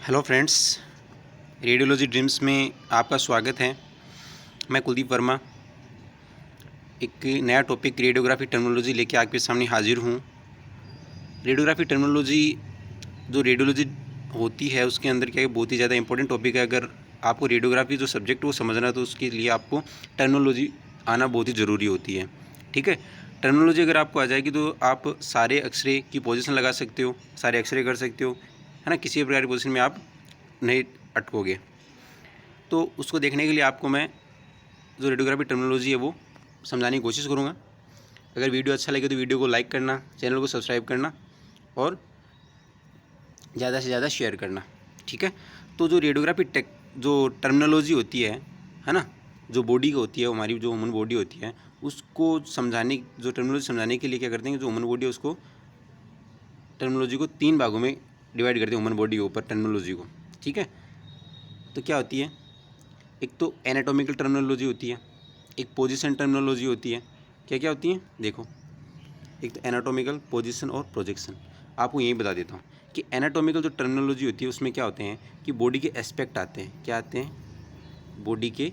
Hello friends, radiology dreams में आपका स्वागत है। मैं कुलदीप वर्मा एक नया टॉपिक रेडियोग्राफी टर्मिनोलॉजी लेके आपके सामने हाजिर हूँ। रेडियोग्राफी टर्मिनोलॉजी जो रेडियोलॉजी होती है उसके अंदर क्या है, बहुत ही ज़्यादा इंपॉर्टेंट टॉपिक है। अगर आपको रेडियोग्राफी जो सब्जेक्ट वो समझना है तो उसके लिए आपको टर्मिनोलॉजी आना बहुत ही ज़रूरी होती है। ठीक है, टर्मिनोलॉजी अगर आपको आ जाएगी तो आप सारे एक्सरे की पोजीशन लगा सकते हो, सारे एक्सरे कर सकते हो, है ना। किसी भी प्रकार की पोजीशन में आप नहीं अटकोगे। तो उसको देखने के लिए आपको मैं जो रेडियोग्राफी टर्मिनोलॉजी है वो समझाने की कोशिश करूँगा। अगर वीडियो अच्छा लगे तो वीडियो को लाइक करना, चैनल को सब्सक्राइब करना और ज़्यादा से ज़्यादा शेयर करना। ठीक है, तो जो रेडियोग्राफी जो टर्मिनोलॉजी होती है ना, जो बॉडी की होती है, हमारी जो ह्यूमन बॉडी होती है उसको समझाने, जो टर्मिनोलॉजी समझाने के लिए क्या करते हैं, जो ह्यूमन बॉडी है उसको टर्मिनोलॉजी को 3 भागों में डिवाइड करते हैं, ह्यूमन बॉडी के ऊपर टर्मिनोलॉजी को। ठीक है, तो क्या होती है, एक तो एनाटॉमिकल टर्मिनोलॉजी होती है, एक पोजीशन टर्मिनोलॉजी होती है। क्या क्या होती है देखो, एक तो एनाटॉमिकल, पोजीशन और प्रोजेक्शन। आपको यही बता देता हूँ कि एनाटॉमिकल जो टर्मिनोलॉजी होती है उसमें क्या होते हैं कि बॉडी के एस्पेक्ट आते हैं। क्या आते हैं? बॉडी के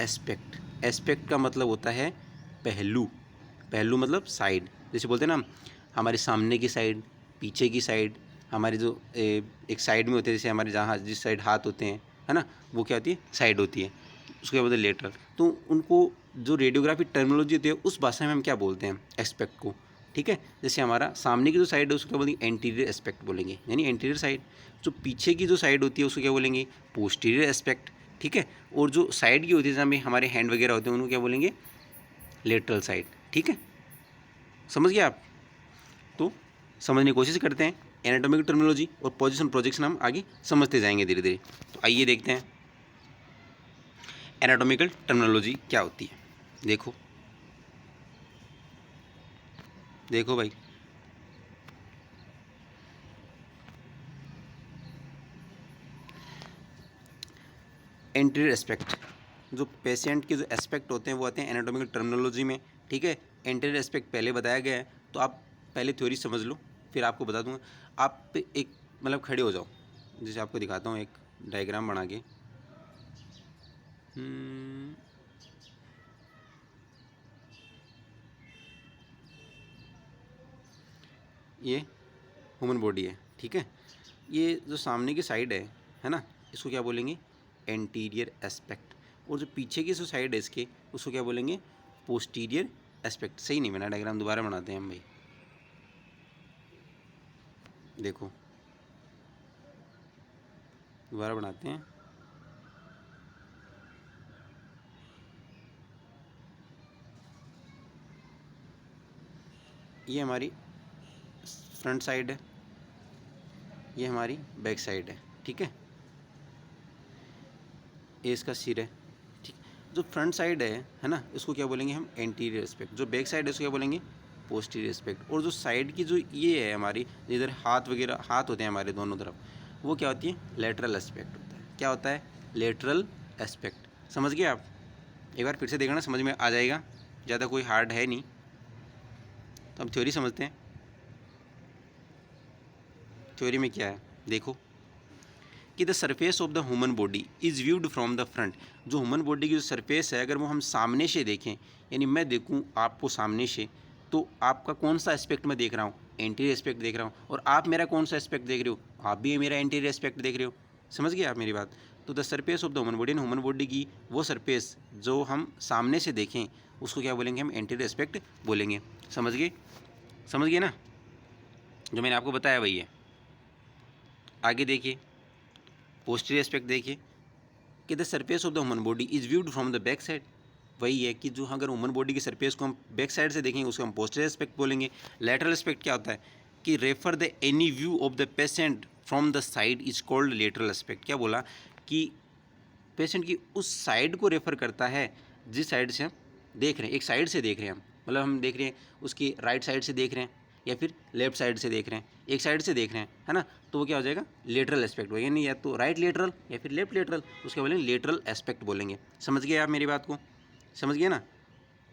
एस्पेक्ट। एस्पेक्ट का मतलब होता है पहलू। पहलू मतलब साइड, जैसे बोलते हैं ना, हमारे सामने की साइड, पीछे की साइड, हमारे जो एक साइड में होते हैं, जैसे हमारे जहाँ जिस साइड हाथ होते हैं, है ना, वो क्या होती है? साइड होती है। उसके बाद लेटरल। तो उनको जो रेडियोग्राफी टर्मिनोलॉजी होती है उस भाषा में हम क्या बोलते हैं? एस्पेक्ट को। ठीक है, जैसे हमारा सामने की जो साइड है उसको क्या बोलेंगे? एंटीरियर एस्पेक्ट बोलेंगे, यानी एंटीरियर साइड। जो पीछे की जो साइड होती है उसको क्या बोलेंगे? Posterior aspect. ठीक है, और जो साइड की होती है जहाँ हमारे हैंड वगैरह होते हैं उनको क्या बोलेंगे? Lateral side. ठीक है, समझ गए आप? तो समझने की कोशिश करते हैं। एनाटॉमिकल टर्मिनोलॉजी और पोजीशन प्रोजेक्शन हम आगे समझते जाएंगे धीरे धीरे। तो आइए देखते हैं एनाटॉमिकल टर्मिनोलॉजी क्या होती है। देखो देखो भाई, एंटीरियर एस्पेक्ट, जो पेशेंट के जो एस्पेक्ट होते हैं वो आते हैं एनाटॉमिकल टर्मिनोलॉजी में। ठीक है, एंटीरियर एस्पेक्ट पहले बताया गया है, तो आप पहले थ्योरी समझ लो, फिर आपको बता दूंगा। आप एक मतलब खड़े हो जाओ, जैसे आपको दिखाता हूँ एक डायग्राम बना के। ये ह्यूमन बॉडी है। ठीक है, ये जो सामने की साइड है ना, इसको क्या बोलेंगे? Anterior aspect. और जो पीछे की जो साइड है इसके, उसको क्या बोलेंगे? Posterior aspect. सही नहीं बना डायग्राम, दोबारा बनाते हैं हम भाई। देखो दोबारा बनाते हैं। ये हमारी फ्रंट साइड है, ये हमारी बैक साइड है। ठीक है, ये इसका सिर है। ठीक, जो फ्रंट साइड है ना, इसको क्या बोलेंगे हम? Anterior aspect. जो बैक साइड है उसको क्या बोलेंगे? Posterior aspect. और जो साइड की जो ये है हमारी, इधर हाथ वगैरह हाथ होते हैं हमारे दोनों तरफ, वो क्या होती है? लेटरल एस्पेक्ट होता है। क्या होता है? Lateral aspect. समझ गए आप? एक बार फिर से देखना, समझ में आ जाएगा, ज़्यादा कोई हार्ड है नहीं। तो हम थ्योरी समझते हैं। थ्योरी में क्या है देखो, कि the surface of the human body is viewed from the front. जो ह्यूमन बॉडी की जो सरफेस है, अगर वो हम सामने से देखें, यानी मैं देखूं आपको सामने से, तो आपका कौन सा एस्पेक्ट मैं देख रहा हूँ? एंटीरियर एस्पेक्ट देख रहा हूँ। और आप मेरा कौन सा एस्पेक्ट देख रहे हो? आप भी मेरा एंटीरियर एस्पेक्ट देख रहे हो। समझ गए आप मेरी बात? तो the surface of the human body, human body की वो सरफेस जो हम सामने से देखें उसको क्या बोलेंगे? हम एंटीरियर एस्पेक्ट बोलेंगे। समझ गए? समझ गए ना, जो मैंने आपको बताया वही है। आगे देखिए, पोस्टीरियर एस्पेक्ट देखिए, कि the surface of the human body is viewed from the back side. वही है कि जो अगर ह्यूमन बॉडी की सरफेस को हम बैक साइड से देखेंगे उसको हम पोस्टीरियर एस्पेक्ट बोलेंगे। लेटरल एस्पेक्ट क्या होता है कि refer the any view of the patient from the side is called lateral aspect. क्या बोला कि पेशेंट की उस साइड को रेफर करता है जिस साइड से हम देख रहे हैं। एक साइड से देख रहे हैं हम, मतलब हम देख रहे हैं उसकी राइट साइड से देख रहे हैं या फिर लेफ्ट साइड से देख रहे हैं, एक साइड से देख रहे हैं, है ना, तो वो क्या हो जाएगा? लेटरल एस्पेक्ट हो, यानी या तो राइट लेटरल या फिर लेफ्ट लेटरल, उसके बोलेंगे लेटरल एस्पेक्ट बोलेंगे। समझ गए आप मेरी बात को? समझ गए ना?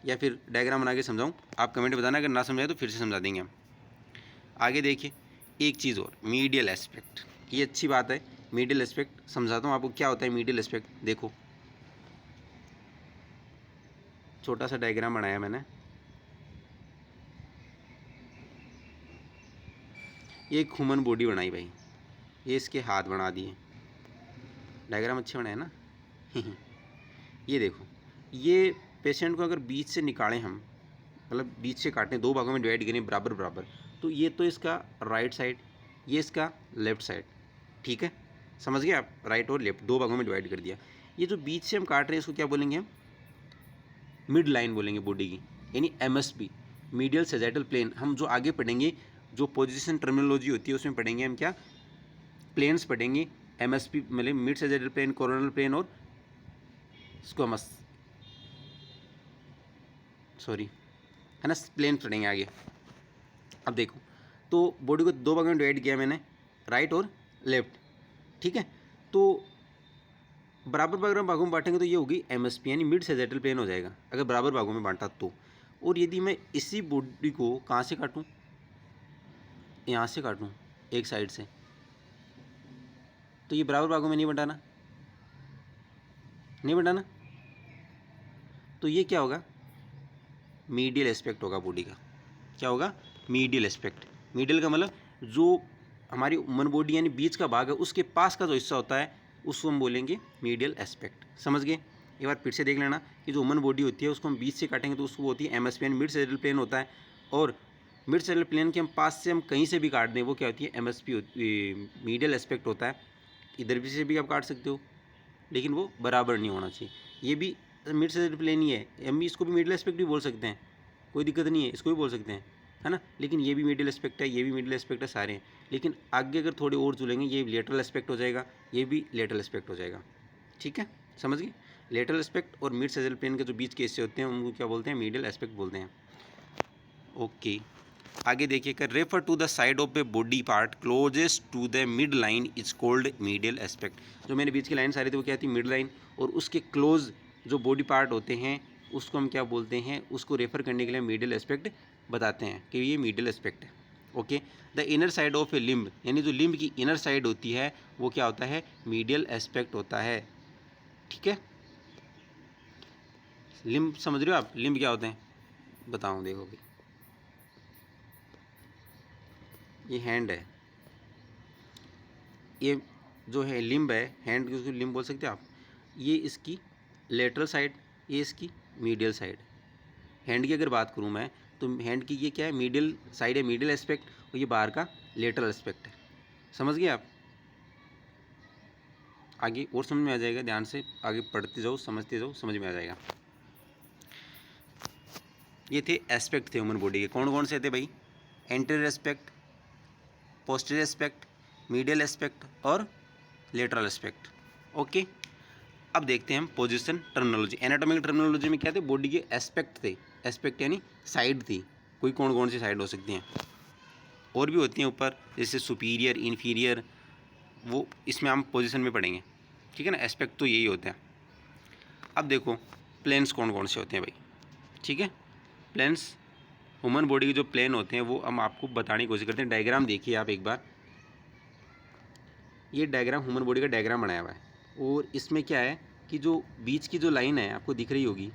या फिर डायग्राम बना के समझाऊँ? आप कमेंट बताना, अगर ना समझाए तो फिर से समझा देंगे हम। आगे देखिए, एक चीज़ और, मीडियल एस्पेक्ट। ये अच्छी बात है मीडियल एस्पेक्ट समझाता हूँ आपको क्या होता है मीडियल एस्पेक्ट। देखो छोटा सा डायग्राम बनाया मैंने, ये एक ह्यूमन बॉडी बनाई भाई, ये इसके हाथ बना दिए, डायग्राम अच्छे बनाए ना। ये देखो, ये पेशेंट को अगर बीच से निकालें हम, मतलब बीच से काटें, दो भागों में डिवाइड करें बराबर बराबर, तो ये तो इसका राइट साइड, ये इसका लेफ्ट साइड, ठीक है, समझ गए आप, राइट और लेफ्ट दो भागों में डिवाइड कर दिया। ये जो बीच से हम काट रहे हैं इसको क्या बोलेंगे हम, मिड लाइन बोलेंगे बॉडी की, यानी एमएसपी, मीडियल सेजेटल प्लेन। हम जो आगे पढ़ेंगे, जो पोजीशन टर्मिनोलॉजी होती है उसमें पढ़ेंगे हम क्या, प्लेन्स पढ़ेंगे, एमएसपी मतलब मिड सेजेटल प्लेन, कोरोनल प्लेन और स्क्वामस, सॉरी, है ना, प्लेन पढ़ेंगे आगे। अब देखो, तो बॉडी को दो भागों में डिवाइड किया मैंने, राइट और लेफ्ट, ठीक है, तो बराबर बराबर भागों में बांटेंगे तो ये होगी एमएसपी, यानी मिड सेजेटल प्लेन हो जाएगा अगर बराबर भागों में बांटा तो। और यदि मैं इसी बॉडी को कहाँ से काटूँ, यहाँ से काटूँ एक साइड से, तो ये बराबर भागों में नहीं बंटाना, नहीं बंटाना, तो ये क्या होगा, मीडियल एस्पेक्ट होगा बॉडी का। क्या होगा, मीडियल एस्पेक्ट। मीडियल का मतलब जो हमारी ह्यूमन बॉडी यानी बीच का भाग है उसके पास का जो हिस्सा होता है उसको हम बोलेंगे मीडियल एस्पेक्ट। समझ गए, एक बार फिर से देख लेना कि जो ह्यूमन बॉडी होती है उसको हम बीच से काटेंगे तो उसको होती है एमएसपी, यानी मिड सेजेटल प्लेन होता है, और मिड सेजेटल प्लेन के हम पास से हम कहीं से भी काट दें वो क्या होती है, एमएसपी होती, मीडियल एस्पेक्ट होता है। इधर भी से भी आप काट सकते हो लेकिन वो बराबर नहीं होना चाहिए। ये भी मिड सेजेटल प्लेन ही है, हम भी इसको भी मिडिल एस्पेक्ट भी बोल सकते हैं, कोई दिक्कत नहीं है, इसको भी बोल सकते हैं, है ना, लेकिन ये भी मिडिल एस्पेक्ट है, ये भी मिडिल एस्पेक्ट है, सारे हैं। लेकिन आगे अगर थोड़े और जुलेंगे ये लेटरल एस्पेक्ट हो जाएगा, ये भी लेटरल एस्पेक्ट हो जाएगा, ठीक है, समझ गए। लेटरल एस्पेक्ट और मिड सेजेटल प्लेन के जो बीच के हिस्से होते हैं उनको क्या बोलते हैं, मिडिल एस्पेक्ट बोलते हैं। ओके, आगे देखिए कर, refer to the side of a body part closest to the mid line is called medial aspect. जो मेरे बीच की लाइन सारी थी वो क्या थी, मिड लाइन, और उसके क्लोज जो बॉडी पार्ट होते हैं उसको हम क्या बोलते हैं, उसको रेफर करने के लिए मीडियल एस्पेक्ट बताते हैं कि ये मीडियल एस्पेक्ट है। Okay, the inner side of A limb, यानी जो लिम्ब की इनर साइड होती है वो क्या होता है, मीडियल एस्पेक्ट होता है, ठीक है। लिम्ब समझ रहे हो आप, लिम्ब क्या होते हैं बताऊँ, देखो भाई, ये हैंड है, ये जो है लिम्ब है, हैंड की उसको लिम्ब बोल सकते हैं आप, ये इसकी लेटरल साइड, ये इसकी मीडियल साइड। हैंड की अगर बात करूँ मैं तो हैंड की ये क्या है, मीडियल साइड है, मीडियल एस्पेक्ट, और ये बाहर का लेटरल एस्पेक्ट है। समझ गए आप, आगे और समझ में आ जाएगा, ध्यान से आगे पढ़ते जाओ, समझते जाओ, समझ में आ जाएगा। ये थे एस्पेक्ट थे ह्यूमन बॉडी के, कौन कौन से थे भाई, anterior aspect, posterior aspect, medial aspect और लेटरल एस्पेक्ट। ओके, अब देखते हैं हम पोजीशन टर्मिनोलॉजी। एनाटॉमिकल टर्मिनोलॉजी में क्या थे, बॉडी के एस्पेक्ट थे, एस्पेक्ट यानी साइड थी, कोई कौन कौन सी साइड हो सकती हैं, और भी होती हैं ऊपर, जैसे सुपीरियर, इन्फीरियर, वो इसमें हम पोजीशन में पढ़ेंगे, ठीक है ना। एस्पेक्ट तो यही होता है। अब देखो प्लेन्स कौन कौन से होते हैं भाई, ठीक है। प्लेन्स ह्यूमन बॉडी के जो प्लेन होते हैं वो हम आपको बताने की कोशिश करते हैं। डायग्राम देखिए आप एक बार, ये डायग्राम ह्यूमन बॉडी का डायग्राम बनाया हुआ है, और इसमें क्या है कि जो बीच की जो लाइन है आपको दिख रही होगी,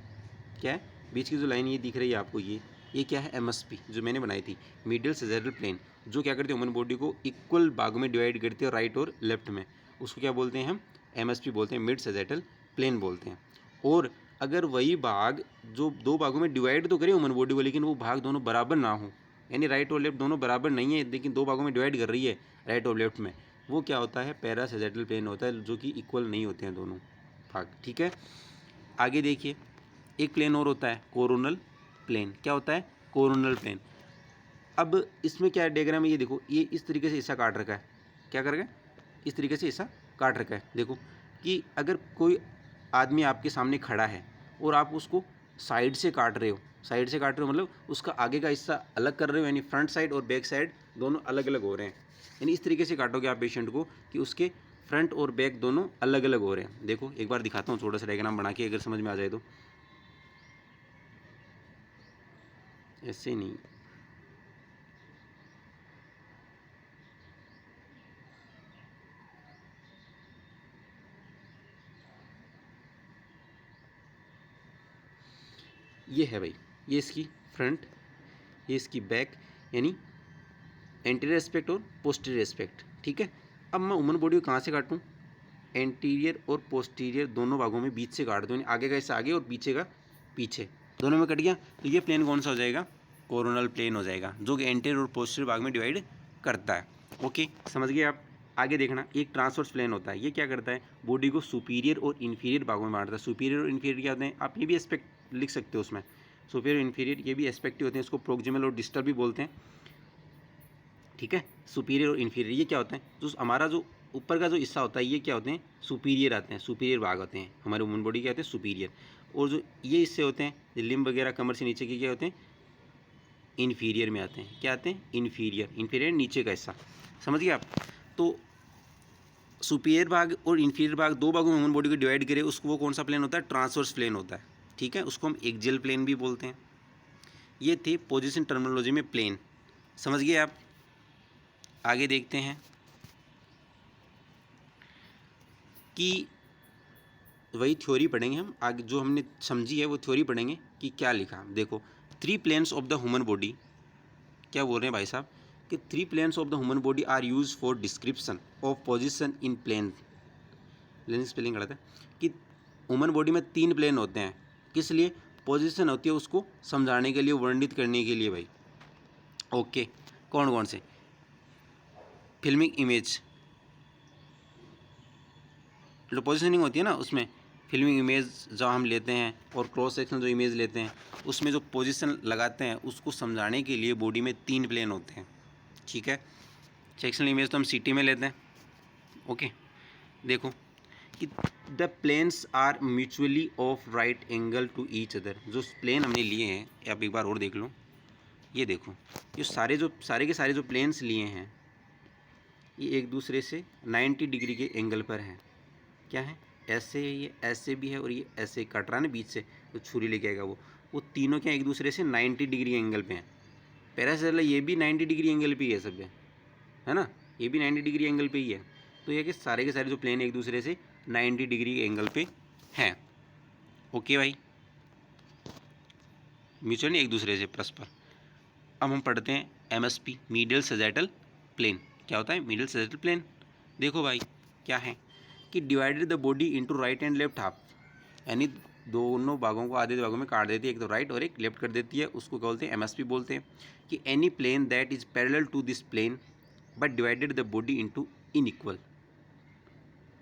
क्या है, बीच की जो लाइन ये दिख रही है आपको, ये क्या है, एमएसपी जो मैंने बनाई थी, मिडिल सेजेटल प्लेन, जो क्या करती है ह्यूमन बॉडी को इक्वल भागों में डिवाइड करती है, राइट और लेफ्ट में, उसको क्या बोलते हैं हम, एमएसपी बोलते हैं, मिड सेजेटल प्लेन बोलते हैं। और अगर वही भाग जो दो भागों में डिवाइड तो करे ह्यूमन बॉडी को, लेकिन वो भाग दोनों बराबर ना हो, यानी राइट और लेफ्ट दोनों बराबर नहीं है, लेकिन दो भागों में डिवाइड कर रही है राइट और लेफ्ट में, वो क्या होता है, पैरा सेजेटल प्लेन होता है, जो कि इक्वल नहीं होते हैं दोनों भाग, ठीक है। आगे देखिए एक प्लेन और होता है कोरोनल प्लेन, क्या होता है, कोरोनल प्लेन। अब इसमें क्या है, डायग्राम में ये देखो, ये इस तरीके से हिस्सा काट रखा है, क्या कर रखा है, इस तरीके से हिस्सा काट रखा है। देखो कि अगर कोई आदमी आपके सामने खड़ा है और आप उसको साइड से काट रहे हो, साइड से काट रहे हो मतलब उसका आगे का हिस्सा अलग कर रहे हो, यानी फ्रंट साइड और बैक साइड दोनों अलग अलग हो रहे हैं, यानी इस तरीके से काटोगे आप पेशेंट को कि उसके फ्रंट और बैक दोनों अलग अलग हो रहे हैं। देखो एक बार दिखाता हूँ छोटा सा डायग्राम बना के, अगर समझ में आ जाए तो, ऐसे नहीं, ये है भाई, ये इसकी फ्रंट, ये इसकी बैक, यानी एंटीरियर एस्पेक्ट और पोस्टीरियर एस्पेक्ट। ठीक है, अब मैं ह्यूमन बॉडी को कहाँ से काटूँ, एंटीरियर और पोस्टीरियर दोनों भागों में बीच से काट दूँ, यानी आगे का हिस्सा आगे और पीछे का पीछे, दोनों में कट गया। तो ये प्लेन कौन सा हो जाएगा, कोरोनल प्लेन हो जाएगा, जो कि एंटीरियर और पोस्टीरियर भाग में डिवाइड करता है। ओके, समझ गए आप। आगे देखना, एक ट्रांसवर्स प्लेन होता है, ये क्या करता है, बॉडी को सुपीरियर और इन्फीरियर भागों में बांटता है। सुपीरियर और इन्फीरियर क्या होते हैं, आप ये भी एस्पेक्ट लिख सकते हो उसमें, सुपीरियर इन्फीरियर ये भी एस्पेक्ट ही होते हैं, इसको प्रोक्सिमल और डिस्टल भी बोलते हैं। ठीक है, सुपीरियर और इन्फीरियर ये क्या होता है, जो हमारा जो ऊपर का जो हिस्सा होता है ये क्या होते हैं, सुपीरियर आते हैं, सुपीरियर भाग होते हैं हमारे ह्यूमन बॉडी के, आते हैं सुपीरियर। और जो ये हिस्से होते हैं लिम्ब वगैरह कमर से नीचे के क्या होते हैं, इन्फीरियर में आते हैं। क्या आते हैं, इन्फीरियर, इन्फीरियर नीचे का हिस्सा। समझ गए आप। तो सुपीरियर भाग और इन्फीरियर भाग दो भागों में ह्यूमन बॉडी को डिवाइड करें, उसको वो कौन सा प्लेन होता है, ट्रांसवर्स प्लेन होता है। ठीक है, उसको हम एक्सियल प्लेन भी बोलते हैं। ये थे पोजीशन टर्मिनोलॉजी में प्लेन। समझ गए आप। आगे देखते हैं कि वही थ्योरी पढ़ेंगे हम आगे, जो हमने समझी है वो थ्योरी पढ़ेंगे कि क्या लिखा। देखो, 3 planes of the human body, क्या बोल रहे हैं भाई साहब कि 3 planes of the human body are use for description of position in plane. Plane spelling गलत है, कि ह्यूमन बॉडी में 3 प्लेन होते हैं, किस लिए, पोजीशन होती है उसको समझाने के लिए, वर्णित करने के लिए भाई। ओके, कौन कौन से, फिल्मिंग इमेज, जो पोजिशनिंग होती है ना उसमें, फिल्मिंग इमेज जो हम लेते हैं और क्रॉस सेक्शन जो इमेज लेते हैं, उसमें जो पोजीशन लगाते हैं उसको समझाने के लिए बॉडी में 3 प्लेन होते हैं। ठीक है, सेक्शनल इमेज तो हम सीटी में लेते हैं। ओके, देखो कि the planes are mutually of right angle to each other. जो प्लेन हमने लिए हैं, आप एक बार और देख लो, ये देखो, ये सारे के सारे जो प्लेन्स लिए हैं ये एक दूसरे से 90 डिग्री के एंगल पर हैं। क्या है, ऐसे है, ये ऐसे भी है और ये ऐसे कट रहा है ना बीच से, तो छुरी लेके आएगा वो तीनों क्या एक दूसरे से 90 डिग्री एंगल पे हैं। पैरासेलर ये भी 90 डिग्री एंगल पे ही है, सब है ना, ये भी 90 डिग्री एंगल पे ही है। तो ये कि सारे के सारे जो प्लेन एक दूसरे से 90 डिग्री एंगल पे हैं। ओके भाई, म्यूचुअली एक दूसरे से परस्पर। अब हम पढ़ते हैं MSP, मीडियल सैजिटल प्लेन। क्या होता है मीडियल सैजिटल प्लेन, देखो भाई क्या है कि divided the body into right and left half, यानी दोनों भागों को आधे भागों में काट देती है, एक तो राइट और एक लेफ्ट कर देती है, उसको क्या बोलते हैं, MSP बोलते हैं। कि any plane that is parallel to this plane but divided the body into inequal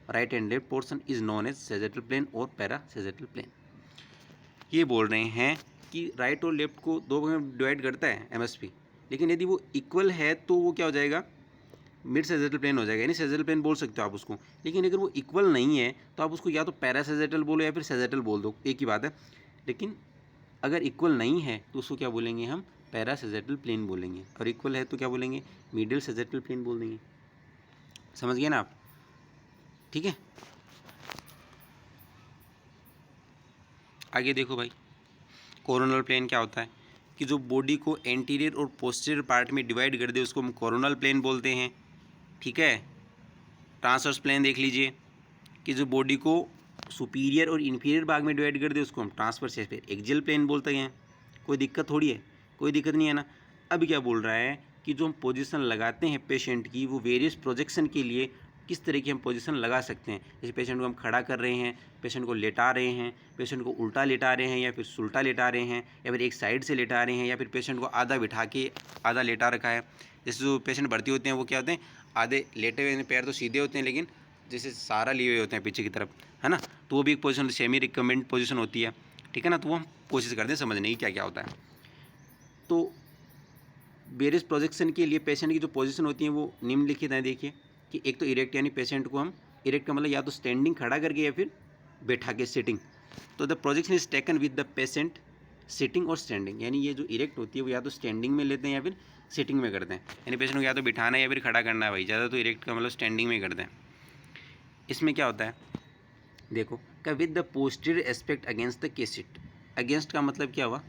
right and left portion is known as sagittal plane और पैरा सैजिटल प्लेन। ये बोल रहे हैं कि राइट और लेफ्ट को दो भागों में डिवाइड करता है MSP, लेकिन यदि वो इक्वल है तो वो क्या हो जाएगा, मिड सैजिटल प्लेन हो जाएगा, यानी सैजिटल प्लेन बोल सकते हो आप उसको। लेकिन अगर वो इक्वल नहीं है तो आप उसको या तो पैरा सैजिटल बोलो या फिर सैजिटल बोल दो, एक ही बात है। लेकिन अगर इक्वल नहीं है तो उसको क्या बोलेंगे हम, पैरा सैजिटल प्लेन बोलेंगे, और इक्वल है तो क्या बोलेंगे, मिडिल सैजिटल प्लेन बोल देंगे। समझ गए ना आप। ठीक है, आगे देखो भाई, कोरोनल प्लेन क्या होता है कि जो बॉडी को एंटीरियर और पोस्टीरियर पार्ट में डिवाइड कर दे उसको हम कोरोनल प्लेन बोलते हैं। ठीक है, ट्रांसवर्स प्लेन देख लीजिए कि जो बॉडी को सुपीरियर और इन्फीरियर भाग में डिवाइड कर दे उसको हम ट्रांसवर्स या फिर एक्सियल प्लेन बोलते हैं। कोई दिक्कत थोड़ी है, कोई दिक्कत नहीं है ना। अब क्या बोल रहा है कि जो हम पोजीशन लगाते हैं पेशेंट की, वो वेरियस प्रोजेक्शन के लिए किस तरह की हम पोजीशन लगा सकते हैं। जैसे पेशेंट को हम खड़ा कर रहे हैं, पेशेंट को लेटा रहे हैं, पेशेंट को उल्टा लेटा रहे हैं या फिर सुल्टा लेटा रहे हैं, या फिर एक साइड से लेटा रहे हैं, या फिर पेशेंट को आधा बिठा के आधा लेटा रखा है। जैसे जो पेशेंट भर्ती होते हैं वो क्या होते हैं, आधे लेटे हुए, पैर तो सीधे होते हैं लेकिन जैसे सहारा लिए हुए होते हैं पीछे की तरफ, है ना, तो वो भी एक पोजीशन सेमी रिकमेंड पोजीशन होती है। ठीक है ना, तो वो हम कोशिश करते हैं समझने की क्या क्या होता है। तो वेरियस प्रोजेक्शन के लिए पेशेंट की जो पोजीशन होती है वो निम्नलिखित है। देखिए कि एक तो इरेक्ट, यानी पेशेंट को हम इरेक्ट का मतलब या तो स्टैंडिंग खड़ा करके या फिर बैठा के सिटिंग। तो the projection is taken with the patient sitting और स्टैंडिंग, यानी ये जो इरेक्ट होती है वो या तो स्टैंडिंग में लेते हैं या फिर सिटिंग में करते हैं। यानी पेशेंट को या तो बिठाना है या फिर खड़ा करना है भाई, ज़्यादा तो इरेक्ट का मतलब स्टैंडिंग में करते हैं। इसमें क्या होता है, देखो का with the posterior aspect against the cassette. Against का मतलब क्या हुआ,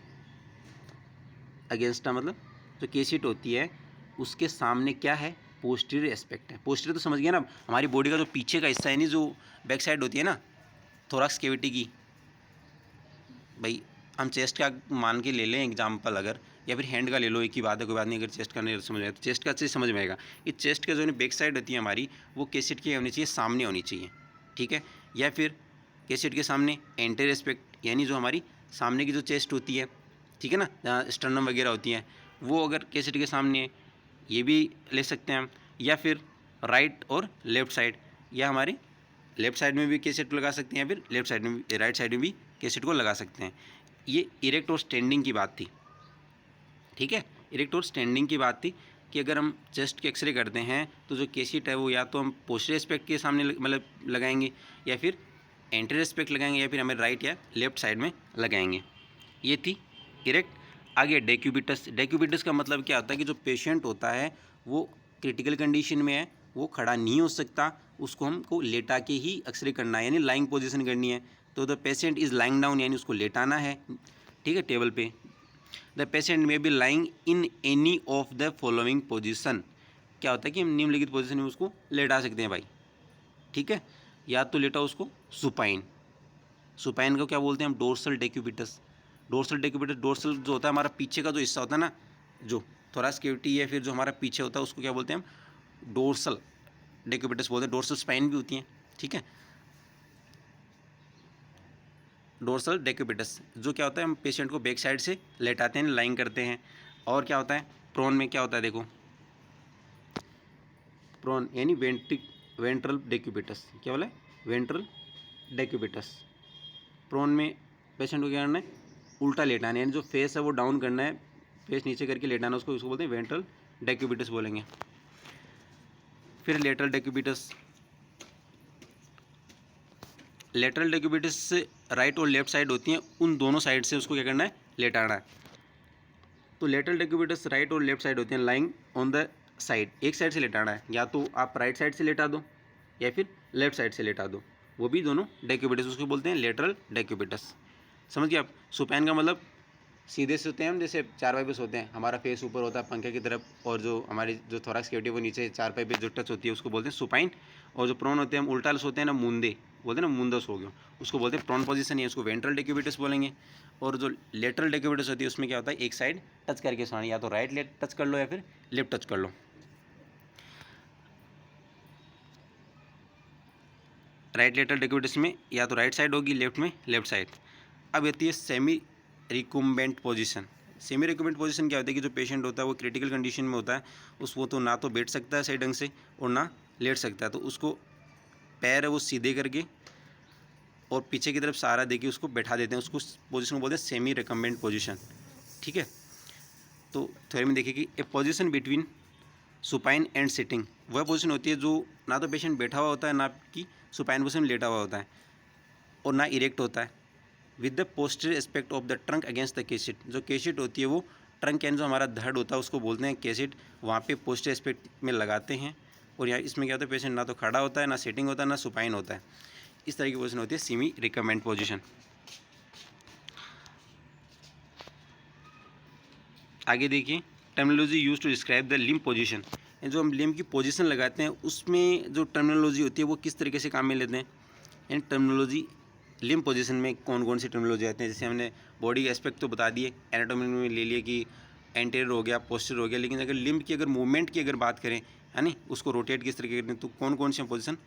अगेंस्ट का मतलब जो केसिट होती है उसके सामने क्या है, पोस्टीरियर एस्पेक्ट है। पोस्टीरियर तो समझ गया ना, हमारी बॉडी का जो पीछे का हिस्सा है, नहीं जो बैक साइड होती है ना थोरैक्स कैविटी की, भाई हम चेस्ट का मान के ले लें एग्जाम्पल अगर, या फिर हैंड का ले लो, एक ही बात है, कोई बात नहीं। अगर चेस्ट का नहीं समझ में आए तो चेस्ट का अच्छे समझ में आएगा। ये चेस्ट का जो है बैक साइड होती है हमारी, वो कैसेट की होनी चाहिए, सामने होनी चाहिए, ठीक है। या फिर कैसेट के सामने एंटी रेस्पेक्ट, यानी जो हमारी सामने की जो चेस्ट होती है, ठीक है ना, जहाँ स्टर्नम वगैरह होती है, वो अगर कैसेट के सामने है, ये भी ले सकते हैं हम। या फिर राइट और लेफ़्ट साइड, या हमारे लेफ़्ट साइड में भी कैसेट लगा सकते हैं, या फिर लेफ्ट साइड में भी, राइट साइड में भी कैसेट को लगा सकते हैं। ये इरेक्ट और स्टैंडिंग की बात थी, ठीक है। इरेक्ट और स्टैंडिंग की बात थी कि अगर हम चेस्ट के एक्सरे करते हैं तो जो कैसेट है वो या तो हम पोस्टीरियर एस्पेक्ट के सामने मतलब लगाएंगे, या फिर एंटीरियर एस्पेक्ट लगाएंगे, या फिर हमें राइट या लेफ्ट साइड में लगाएंगे। ये थी इरेक्ट। आगे डेक्यूबिटस। डेक्यूबिटस का मतलब क्या होता है कि जो पेशेंट होता है वो क्रिटिकल कंडीशन में है, वो खड़ा नहीं हो सकता, उसको हमको लेटा के ही एक्सरे करना है, यानी लाइंग पोजीशन करनी है। तो the patient is lying down, यानी उसको लेटाना है, ठीक है, टेबल पे। द पेशेंट में B lying in any of the following position. क्या होता है कि हम निम्नलिखित पोजीशन में उसको लेटा सकते हैं भाई, ठीक है। या तो लेटा उसको सुपाइन। सुपाइन को क्या बोलते हैं हम? डोर्सल डेक्यूबिटस। डोर्सल डेक्यूबिटस, डोर्सल जो होता है हमारा पीछे का जो हिस्सा होता है ना, जो थोरास कैविटी या फिर जो हमारा पीछे होता है, उसको क्या बोलते हैं हम? डोर्सल डेक्यूबिटस बोलते हैं। डोर्सल स्पाइन भी होती है, ठीक है। डोर्सल डेक्यूबिटस जो क्या होता है, हम पेशेंट को बैक साइड से लेटाते हैं, लाइंग करते हैं। और क्या होता है प्रोन में? क्या होता है देखो, प्रोन यानी वेंट्रल डेक्यूबिटस। क्या बोला? वेंट्रल डेक्यूबिटस। प्रोन में पेशेंट को क्या करना है? उल्टा लेटाना है, यानी जो फेस है वो डाउन करना है, फेस नीचे करके लेटाना, उसको बोलते हैं वेंट्रल डेक्यूबिटस बोलेंगे। फिर लेटरल डेक्यूबिटस। लेटरल डेक्यूबिटस से राइट और लेफ्ट साइड होती हैं, उन दोनों साइड से उसको क्या करना है? लेटाना है। तो लेटरल डेक्यूबिटस राइट और लेफ्ट साइड होती हैं, लाइंग ऑन द साइड, एक साइड से लेटाना है, या तो आप राइट साइड से लेटा दो या फिर लेफ्ट साइड से लेटा दो, वो भी दोनों डेक्यूबिटस, उसको बोलते हैं लेटरल डेक्यूबिटस। समझ गए आप? सुपाइन का मतलब सीधे से होते हैं हम, जैसे चारपाई पे सोते हैं, हमारा फेस ऊपर होता है पंखे की तरफ, और जो हमारी जो थोराक्स कैविटी है वो नीचे चारपाई पे जो टच होती है उसको बोलते हैं सुपाइन। और जो प्रोन होते हैं हम उल्टा सोते हैं ना, मूंदे बोलते हैं ना, मूंदा सो गया, उसको बोलते हैं प्रोन पोजीशन, है उसको वेंट्रल डेक्यूबिटस बोलेंगे। और जो लेटरल डेक्यूबिटस होती है उसमें क्या होता है? एक साइड टच करके सोना, या तो राइट लेट टच कर लो या फिर लेफ्ट टच कर लो। राइट लेटरल डेक्यूबिटस में या तो राइट साइड होगी, लेफ्ट में लेफ्ट साइड। अब आती है सेमी रिकुम्बेंट पोजीशन। सेमी रिकुम्बेंट पोजीशन क्या होता है कि जो पेशेंट होता है वो क्रिटिकल कंडीशन में होता है, वो तो ना तो बैठ सकता है सही ढंग से और ना लेट सकता है, तो उसको पैर है वो सीधे करके और पीछे की तरफ सहारा देके उसको बैठा देते हैं, उसको पोजीशन को बोलते हैं सेमी रिकम्बेंट पोजीशन, ठीक है। तो थ्योरी में देखिए कि a position between supine and sitting, वह पोजीशन होती है जो ना तो पेशेंट बैठा हुआ होता है, ना कि सुपाइन पोजीशन में लेटा हुआ होता है, और ना इरेक्ट होता है, with the posterior aspect of the trunk against the cassette. जो कैसेट होती है वो ट्रंक एंड जो हमारा धड़ होता है उसको बोलते हैं कैसेट, वहाँ पे पोस्टीरियर एस्पेक्ट में लगाते हैं। और यहाँ इसमें क्या होता है, पेशेंट ना तो खड़ा होता है, ना सिटिंग होता है, ना सुपाइन होता है। इस तरह की पोजीशन होती है सेमी रिकम्बेंट पोजीशन। आगे देखिए, terminology use to describe the limb position. जो हम लिम्ब की पोजीशन लगाते हैं उसमें जो टर्मिनोलॉजी होती है वो किस तरीके से काम में लेते हैं। एंड टर्मिनोलॉजी लिम्ब पोजीशन में कौन कौन सी टर्मिनोलॉजी आते हैं? जैसे हमने बॉडी एस्पेक्ट तो बता दिए, एनाटॉमी में ले लिए कि एंटीरियर हो गया, पोस्टीरियर हो गया, लेकिन अगर लिम्ब की अगर मूवमेंट की अगर बात करें, है नहीं, उसको रोटेट किस तरीके करते हैं, तो कौन कौन सी पोजीशन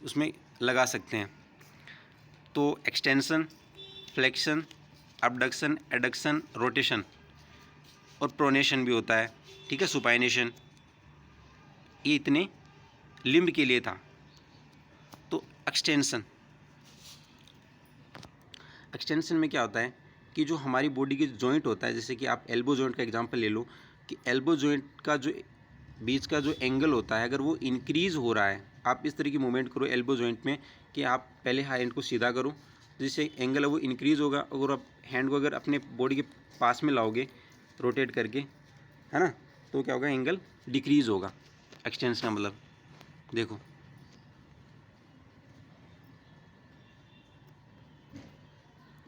उसमें लगा सकते हैं? तो extension, flexion, abduction, adduction, rotation और प्रोनेशन भी होता है, ठीक है, सुपाइनेशन। ये इतने लिम्ब के लिए था। तो एक्सटेंशन, एक्सटेंशन में क्या होता है कि जो हमारी बॉडी के जॉइंट होता है, जैसे कि आप एल्बो जॉइंट का एग्जांपल ले लो, कि एल्बो जॉइंट का जो बीच का जो एंगल होता है, अगर वो इंक्रीज़ हो रहा है, आप इस तरह की मूवमेंट करो एल्बो जॉइंट में कि आप पहले हैंड को सीधा करो, जिससे एंगल है वो इंक्रीज़ होगा। अगर आप हैंड को अगर अपने बॉडी के पास में लाओगे रोटेट करके, है ना, तो क्या होगा? एंगल डिक्रीज़ होगा। एक्सटेंशन का मतलब देखो,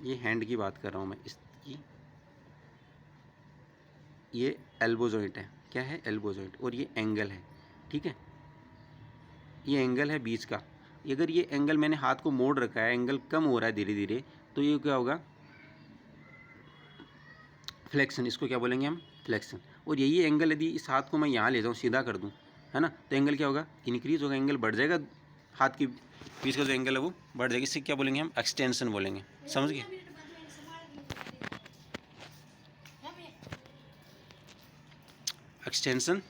ये हैंड की बात कर रहा हूँ मैं, इसकी, ये एल्बो जॉइंट है, क्या है? एल्बो जॉइंट, और ये एंगल है, ठीक है, ये एंगल है बीच का। अगर ये एंगल मैंने हाथ को मोड़ रखा है, एंगल कम हो रहा है धीरे धीरे, तो ये क्या होगा? फ्लेक्शन, इसको क्या बोलेंगे हम, फ्लेक्शन। और यही एंगल यदि इस हाथ को मैं यहाँ ले जाऊँ, सीधा कर दूँ, है ना, तो एंगल क्या होगा, इंक्रीज होगा, एंगल बढ़ जाएगा, हाथ के बीच का जो एंगल है वो बढ़ जाएगा। इससे क्या बोलेंगे हम, एक्सटेंशन बोलेंगे। समझ गए, एक्सटेंशन।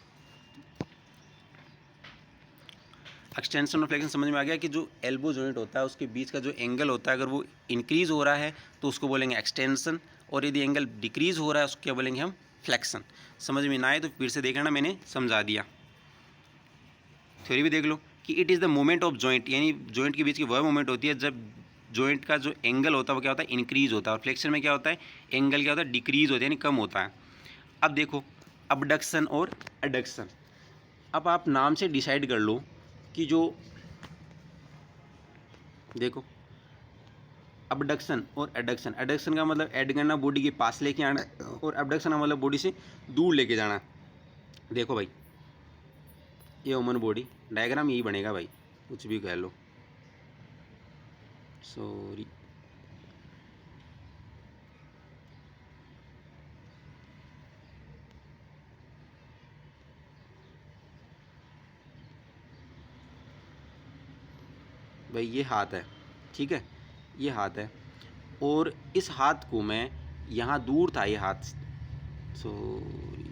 एक्सटेंशन और फ्लेक्शन समझ में आ गया कि जो एल्बो जॉइंट होता है उसके बीच का जो एंगल होता है, अगर वो इंक्रीज़ हो रहा है तो उसको बोलेंगे एक्सटेंशन, और यदि एंगल डिक्रीज़ हो रहा है उसको क्या बोलेंगे हम, फ्लेक्शन। समझ में ना आए तो फिर से देखना, मैंने समझा दिया। थ्योरी भी देख लो कि it is the moment of joint, यानी जॉइंट के बीच की वह मोमेंट होती है जब जॉइंट का जो एंगल होता है वो क्या होता है, इंक्रीज़ होता है, और फ्लेक्शन में क्या होता है, एंगल क्या होता है, डिक्रीज़ होता है, यानी कम होता है। अब देखो अबडक्शन और एडक्शन। अब आप नाम से डिसाइड कर लो कि जो देखो अबडक्शन और एडक्शन, एडक्शन का मतलब ऐड करना, बॉडी के पास लेके आना, और अबडक्शन का मतलब बॉडी से दूर लेके जाना। देखो भाई ये ह्यूमन बॉडी डायग्राम यही बनेगा भाई, कुछ भी कह लो, सॉरी। भाई ये हाथ है, ठीक है, ये हाथ है, और इस हाथ को मैं यहाँ दूर था, ये हाथ, सॉरी,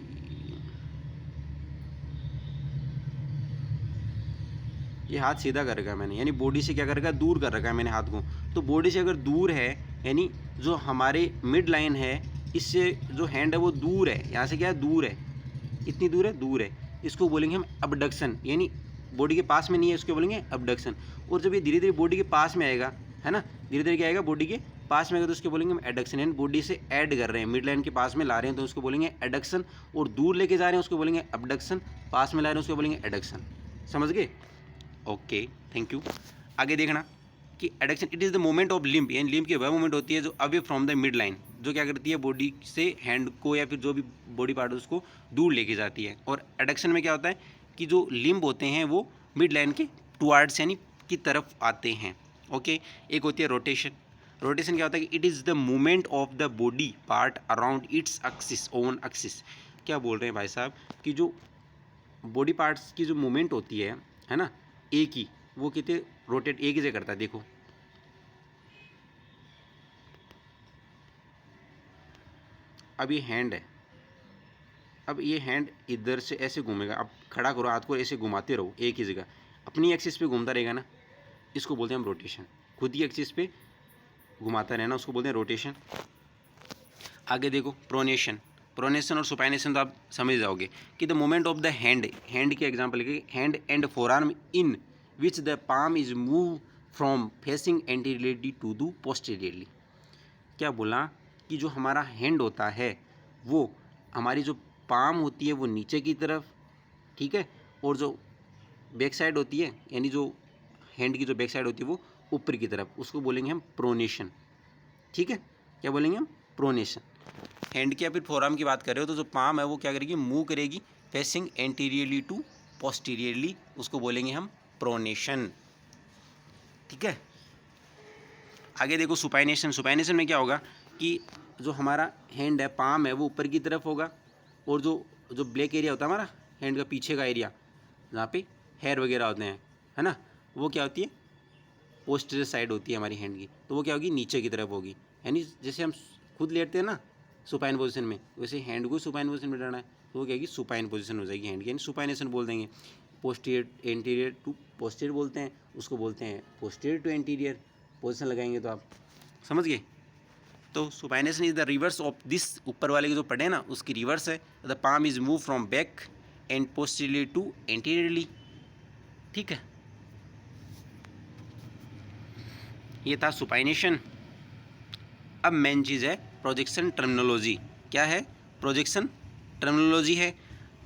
ये हाथ सीधा कर रखा है मैंने, यानी बॉडी से क्या कर रखा है, दूर कर रखा है मैंने हाथ को। तो बॉडी से अगर दूर है, यानी जो हमारे मिड लाइन है, इससे जो हैंड है वो दूर है, यहाँ से क्या है, दूर है, इतनी दूर है, दूर है, इसको बोलेंगे हम अबडक्शन, यानी बॉडी के पास में नहीं है, इसको बोलेंगे अबडक्शन। और जब ये धीरे धीरे बॉडी के पास में आएगा, है ना, धीरे धीरे क्या आएगा, बॉडी के पास में आएगा, तो उसको बोलेंगे हम एडक्शन, यानी बॉडी से ऐड कर रहे हैं, मिड लाइन के पास में ला रहे हैं तो उसको बोलेंगे एडक्शन, और दूर लेके जा रहे हैं उसको बोलेंगे अबडक्शन, पास में ला रहे हैं उसको बोलेंगे एडक्शन। समझ गए, ओके, थैंक यू। आगे देखना कि adduction, it is the moment of limb, यानी लिम्ब की वह मोमेंट होती है जो away from the mid line, जो क्या करती है, बॉडी से हैंड को या फिर जो भी बॉडी पार्ट है उसको दूर लेके जाती है। और एडक्शन में क्या होता है कि जो लिम्ब होते हैं वो मिड लाइन के टुवार्ड्स यानी की तरफ आते हैं। ओके, एक होती है रोटेशन। रोटेशन क्या होता है कि it is the movement of the body part around its axis, own axis. क्या बोल रहे हैं भाई साहब कि जो बॉडी पार्ट्स की जो मूवमेंट होती है ना, एक ही, वो कितने रोटेट एक ही से करता है। देखो अब ये हैंड है, अब ये हैंड इधर से ऐसे घूमेगा, अब खड़ा करो हाथ को, ऐसे घुमाते रहो एक ही जगह, अपनी एक्सिस पे घूमता रहेगा ना, इसको बोलते हैं हम रोटेशन। खुद ही एक्सिस पे घुमाता रहना उसको बोलते हैं रोटेशन। आगे देखो प्रोनेशन, प्रोनेशन और सुपाइनेशन तो आप समझ जाओगे कि the moment of the hand, hand के एग्जांपल के hand and forearm in which the palm is move from facing anteriorly to do posteriorly. क्या बोला कि जो हमारा हैंड होता है वो, हमारी जो पाम होती है वो नीचे की तरफ, ठीक है, और जो बैक साइड होती है, यानी जो हैंड की जो बैक साइड होती है वो ऊपर की तरफ, उसको बोलेंगे हम प्रोनेशन। ठीक है, क्या बोलेंगे हम, प्रोनेशन। हैंड की या फिर फोरआर्म की बात कर रहे हो तो जो पाम है वो क्या करेगी, मूव करेगी फेसिंग एंटीरियरली टू पोस्टीरियरली, उसको बोलेंगे हम प्रोनेशन। ठीक है, आगे देखो सुपाइनेशन। सुपाइनेशन में क्या होगा कि जो हमारा हैंड है, पाम है, वो ऊपर की तरफ होगा, और जो ब्लैक एरिया होता है हमारा हैंड का पीछे का एरिया जहाँ पे हेयर वगैरह होते हैं, है ना, वो क्या होती है, पोस्टीरियर साइड होती है हमारी हैंड की, तो वो क्या होगी, नीचे की तरफ होगी। यानी जैसे हम खुद लेटते हैं ना सुपाइन पोजीशन में, वैसे हैंड को सुपाइन पोजीशन में डालना है, तो वो क्या होगी, सुपाइन पोजीशन हो जाएगी हैंड की, यानी सुपाइनेशन बोल देंगे। पोस्टीरियर एंटीरियर टू पोस्टीरियर बोलते हैं, उसको बोलते हैं पोस्टीरियर टू एंटीरियर पोजीशन लगाएंगे तो आप समझ गए। तो supination is the reverse of this, ऊपर वाले के जो पढ़े ना उसकी रिवर्स है। The palm is move from back and posteriorly to anteriorly. ठीक है, ये था सुपाइनेशन। अब मेन चीज़ है प्रोजेक्शन टर्मिनोलॉजी। क्या है, प्रोजेक्शन टर्मिनोलॉजी है,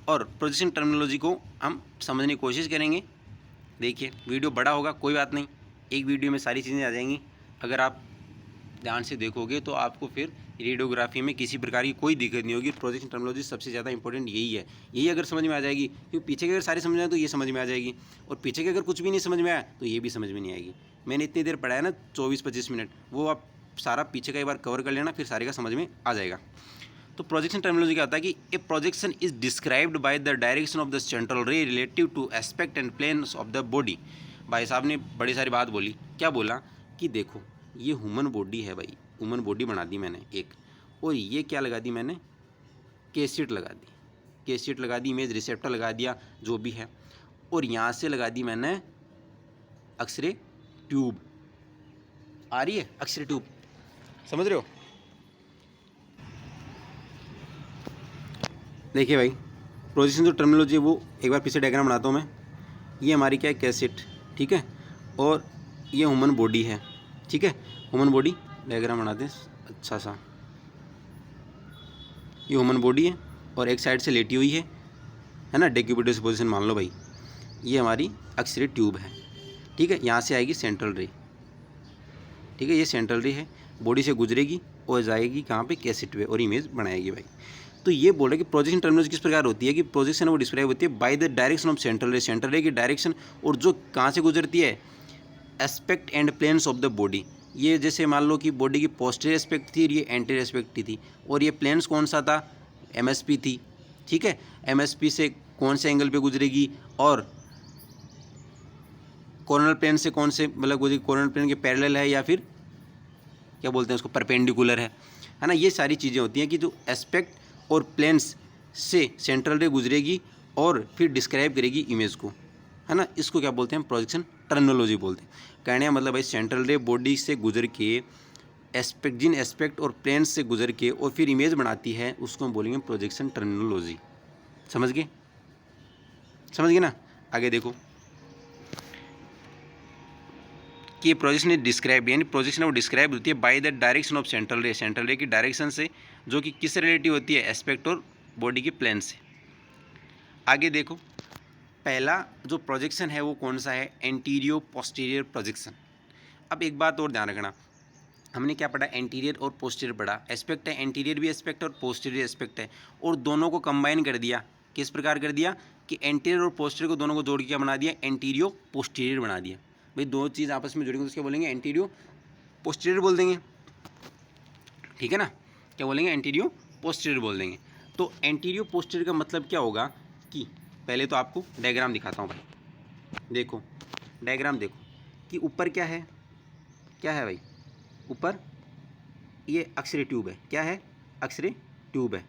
और प्रोजेक्शन टर्मिनोलॉजी को हम समझने की कोशिश करेंगे। देखिए वीडियो बड़ा होगा, कोई बात नहीं, एक वीडियो में सारी चीज़ें आ जाएंगी। अगर आप ध्यान से देखोगे तो आपको फिर रेडियोग्राफी में किसी प्रकार की कोई दिक्कत नहीं होगी। प्रोजेक्शन टर्मिनोलॉजी सबसे ज़्यादा इंपॉर्टेंट यही है, यही अगर समझ में आ जाएगी, क्योंकि पीछे के अगर सारी समझ में आए तो ये समझ में आ जाएगी, और पीछे के अगर कुछ भी नहीं समझ में आया तो ये भी समझ में नहीं आएगी। मैंने इतनी देर पढ़ाया ना 24-25 मिनट, वो आप सारा पीछे का एक बार कवर कर लेना, फिर सारे का समझ में आ जाएगा। तो प्रोजेक्शन टर्मिनोलॉजी क्या होता है कि a projection is described by the direction of the central ray relative to aspect and planes of the body. भाई साहब ने बड़ी सारी बात बोली, क्या बोला कि देखो ये ह्यूमन बॉडी है भाई, ह्यूमन बॉडी बना दी मैंने एक, और ये क्या लगा दी मैंने, कैसेट लगा दी, कैसेट लगा दी, इमेज रिसेप्टर लगा दिया जो भी है, और यहाँ से लगा दी मैंने एक्सरे ट्यूब। आ रही है एक्सरे ट्यूब, समझ रहे हो? देखिए भाई प्रोजेक्शन जो टर्मिनोलॉजी है वो एक बार पीछे डायग्राम बनाता हूँ मैं। ये हमारी क्या है, कैसेट, ठीक है, और ये ह्यूमन बॉडी है, ठीक है, ह्यूमन बॉडी डायग्राम बनाते हैं अच्छा सा। ये ह्यूमन बॉडी है और एक साइड से लेटी हुई है ना, डेक्यूबिटस पोजीशन मान लो भाई। ये हमारी एक्सरे ट्यूब है, ठीक है, यहाँ से आएगी सेंट्रल रे, ठीक है, ये सेंट्रल रे है, बॉडी से गुजरेगी और जाएगी कहाँ पे, कैसेट पे, और इमेज बनाएगी भाई। तो ये बोल रहे कि प्रोजेक्शन टर्मिनोलॉजी किस प्रकार होती है कि प्रोजेक्शन वो डिस्क्राइब होती है by the direction of central ray, central ray की डायरेक्शन, और जो कहाँ से गुजरती है, aspect and planes of the body. ये जैसे मान लो कि बॉडी की पोस्टीरियर एस्पेक्ट थी और ये एंटीरियर एस्पेक्ट थी, और ये प्लेन्स कौन सा था, एमएसपी थी, ठीक है, एमएसपी से कौन से एंगल पे गुजरेगी, और कॉर्नर प्लेन से कौन से मतलब गुजरेगी, कॉर्नर प्लेन के पैरेलल है या फिर क्या बोलते हैं उसको, परपेंडिकुलर है ना। ये सारी चीज़ें होती हैं कि जो एस्पेक्ट और प्लेन्स से सेंट्रल रे गुजरेगी और फिर डिस्क्राइब करेगी इमेज को, है ना। इसको क्या बोलते हैं, प्रोजेक्शन टर्मिनोलॉजी बोलते हैं। कहने का मतलब भाई सेंट्रल रे बॉडी से गुजर के एस्पेक्ट, जिन एस्पेक्ट और प्लेन्स से गुजर के और फिर इमेज बनाती है, उसको हम बोलेंगे प्रोजेक्शन टर्मिनोलॉजी। समझ गए, समझ गए ना। आगे देखो कि प्रोजेक्शन इज डिस्क्राइब, यानी प्रोजेक्शन वो डिस्क्राइब होती है by the direction of central ray, central ray की डायरेक्शन से, जो कि किस रिलेटिव होती है, एस्पेक्ट और बॉडी के प्लेन से। आगे देखो पहला जो प्रोजेक्शन है वो कौन सा है, एंटीरियो पोस्टीरियर प्रोजेक्शन। अब एक बात और ध्यान रखना, हमने क्या पढ़ा, एंटीरियर और पोस्टीरियर पढ़ा, एस्पेक्ट है, एंटीरियर भी एस्पेक्ट और पोस्टीरियर एस्पेक्ट है, और दोनों को कंबाइन कर दिया, किस प्रकार कर दिया कि एंटीरियर और पोस्टीरियर को दोनों को जोड़ के क्या बना दिया, एंटीरियो पोस्टीरियर बना दिया। भाई दो चीज़ आपस में जुड़ेंगे तो क्या बोलेंगे, एंटीरियो पोस्टीरियर बोल देंगे, ठीक है ना। क्या बोलेंगे, एंटीरियो पोस्टीरियर बोल देंगे। तो एंटीरियो पोस्टीरियर का मतलब क्या होगा कि पहले तो आपको डायग्राम दिखाता हूँ भाई। देखो डायग्राम देखो कि ऊपर क्या है, क्या है भाई, ऊपर ये एक्सरे ट्यूब है, क्या है, एक्सरे ट्यूब है,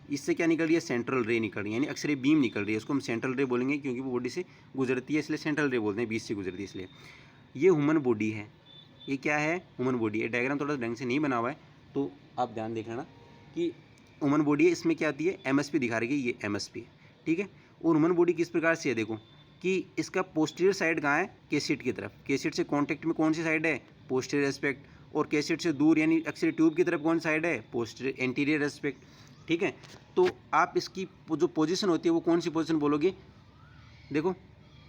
इससे क्या निकल रही है, सेंट्रल रे निकल रही है, यानी एक्सरे बीम निकल रही है, उसको हम सेंट्रल रे बोलेंगे क्योंकि वो बॉडी से गुजरती है, इसलिए सेंट्रल रे बोलते हैं, बीच से गुजरती है इसलिए। ये ह्यूमन बॉडी है, ये क्या है, ह्यूमन बॉडी है। डायग्राम थोड़ा ढंग से नहीं बना हुआ है तो आप ध्यान देख लेना कि ह्यूमन बॉडी है, इसमें क्या आती है, एमएसपी दिखा रही है, ये एमएसपी है, ठीक है। और ह्यूमन बॉडी किस प्रकार से है, देखो कि इसका पोस्टीरियर साइड कहाँ है, कैसेट की तरफ, कैसेट से कॉन्टेक्ट में कौन सी साइड है, पोस्टीरियर एस्पेक्ट, और कैसेट से दूर यानी एक्सरे ट्यूब की तरफ कौन साइड है, पोस्टीरियर एंटीरियर एस्पेक्ट, ठीक है। तो आप इसकी जो पोजीशन होती है वो कौन सी पोजीशन बोलोगे, देखो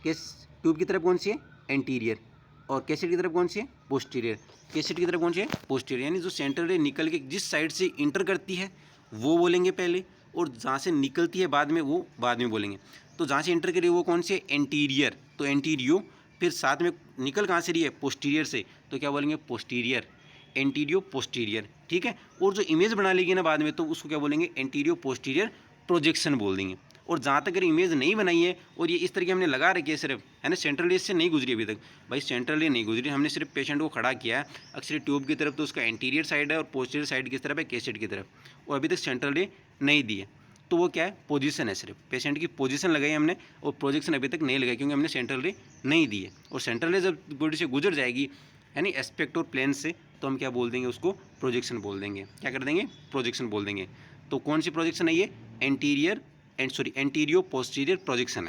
केस ट्यूब की तरफ कौन सी है, एंटीरियर, और कैसेट की तरफ कौन सी है, पोस्टीरियर, कैसेट की तरफ कौन सी है, पोस्टीरियर, यानी जो सेंट्रल रे निकल के जिस साइड से इंटर करती है वो बोलेंगे पहले, और जहाँ से निकलती है बाद में वो बाद में बोलेंगे। तो जहाँ से इंटर करी वो कौन सी है, एंटीरियर, तो एंटीरियो, फिर साथ में निकल कहाँ से रही है, पोस्टीरियर से, तो क्या बोलेंगे, पोस्टीरियर, एंटीरियो पोस्टीरियर, ठीक है। और जो इमेज बना लेगी ना बाद में तो उसको क्या बोलेंगे, एंटीरियो पोस्टीरियर प्रोजेक्शन बोल देंगे। और जहाँ तक अगर इमेज नहीं बनाई है और ये इस तरीके हमने लगा रखी है सिर्फ, है ना, सेंट्रल रे से नहीं गुजरी अभी तक, भाई सेंट्रल रे नहीं गुजरी, हमने सिर्फ पेशेंट को खड़ा किया है एक्सरे ट्यूब की तरफ, तो उसका एंटीरियर साइड है और पोस्टीरियर साइड किस तरफ है, कैसेट की तरफ, और अभी तक सेंट्रल रे नहीं दी है, तो वो क्या है, पोजीशन है, सिर्फ पेशेंट की पोजीशन लगाई हमने, और प्रोजेक्शन अभी तक नहीं लगाई क्योंकि हमने सेंट्रल रे नहीं दी है। और सेंट्रल रे जब बॉडी से गुजर जाएगी यानी एस्पेक्ट और प्लेन से, तो हम क्या बोल देंगे, उसको प्रोजेक्शन बोल देंगे, क्या कर देंगे, प्रोजेक्शन बोल देंगे। तो कौन सी प्रोजेक्शन है ये, एंटीरियो पोस्टीरियर प्रोजेक्शन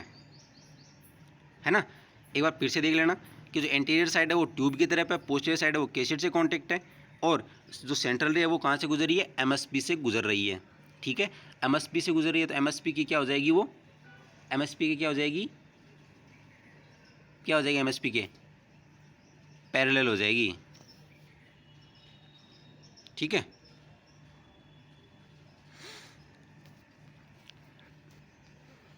है ना। एक बार फिर से देख लेना कि जो एंटीरियर साइड है वो ट्यूब की तरफ है, पोस्टीरियर साइड है वो कैसेट से कॉन्टेक्ट है, और जो सेंट्रल रे है वो कहाँ से गुजर रही है, एमएसपी से गुजर रही है, ठीक है। एमएसपी से गुजर रही है तो एमएसपी की क्या हो जाएगी, वो एमएसपी की क्या हो जाएगी, क्या हो जाएगी, एमएसपी के पैरेलल हो जाएगी, ठीक है।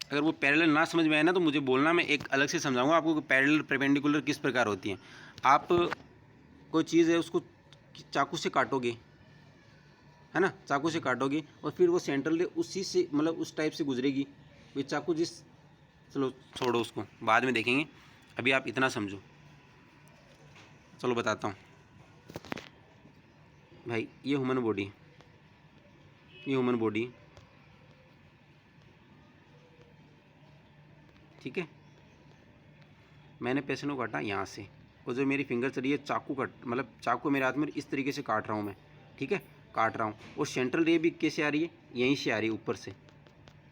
अगर वो पैरेलल ना समझ में आए ना तो मुझे बोलना, मैं एक अलग से समझाऊंगा आपको कि पैरेलल परपेंडिकुलर किस प्रकार होती हैं। आप कोई चीज़ है उसको चाकू से काटोगे, है ना, चाकू से काटोगे और फिर वो सेंट्रल रे उसी से मतलब उस टाइप से गुजरेगी। ये चाकू जिस, चलो छोड़ो उसको, बाद में देखेंगे, अभी आप इतना समझो। चलो बताता हूँ भाई, ये ह्यूमन बॉडी, ये ह्यूमन बॉडी, ठीक है। मैंने पेशेंट को काटा यहाँ से, और जो मेरी फिंगर चली है चाकू कट, मतलब चाकू मेरे हाथ में इस तरीके से काट रहा हूँ मैं, ठीक है, काट रहा हूँ। और सेंट्रल रे भी कैसे आ रही है, यहीं से आ रही है ऊपर से,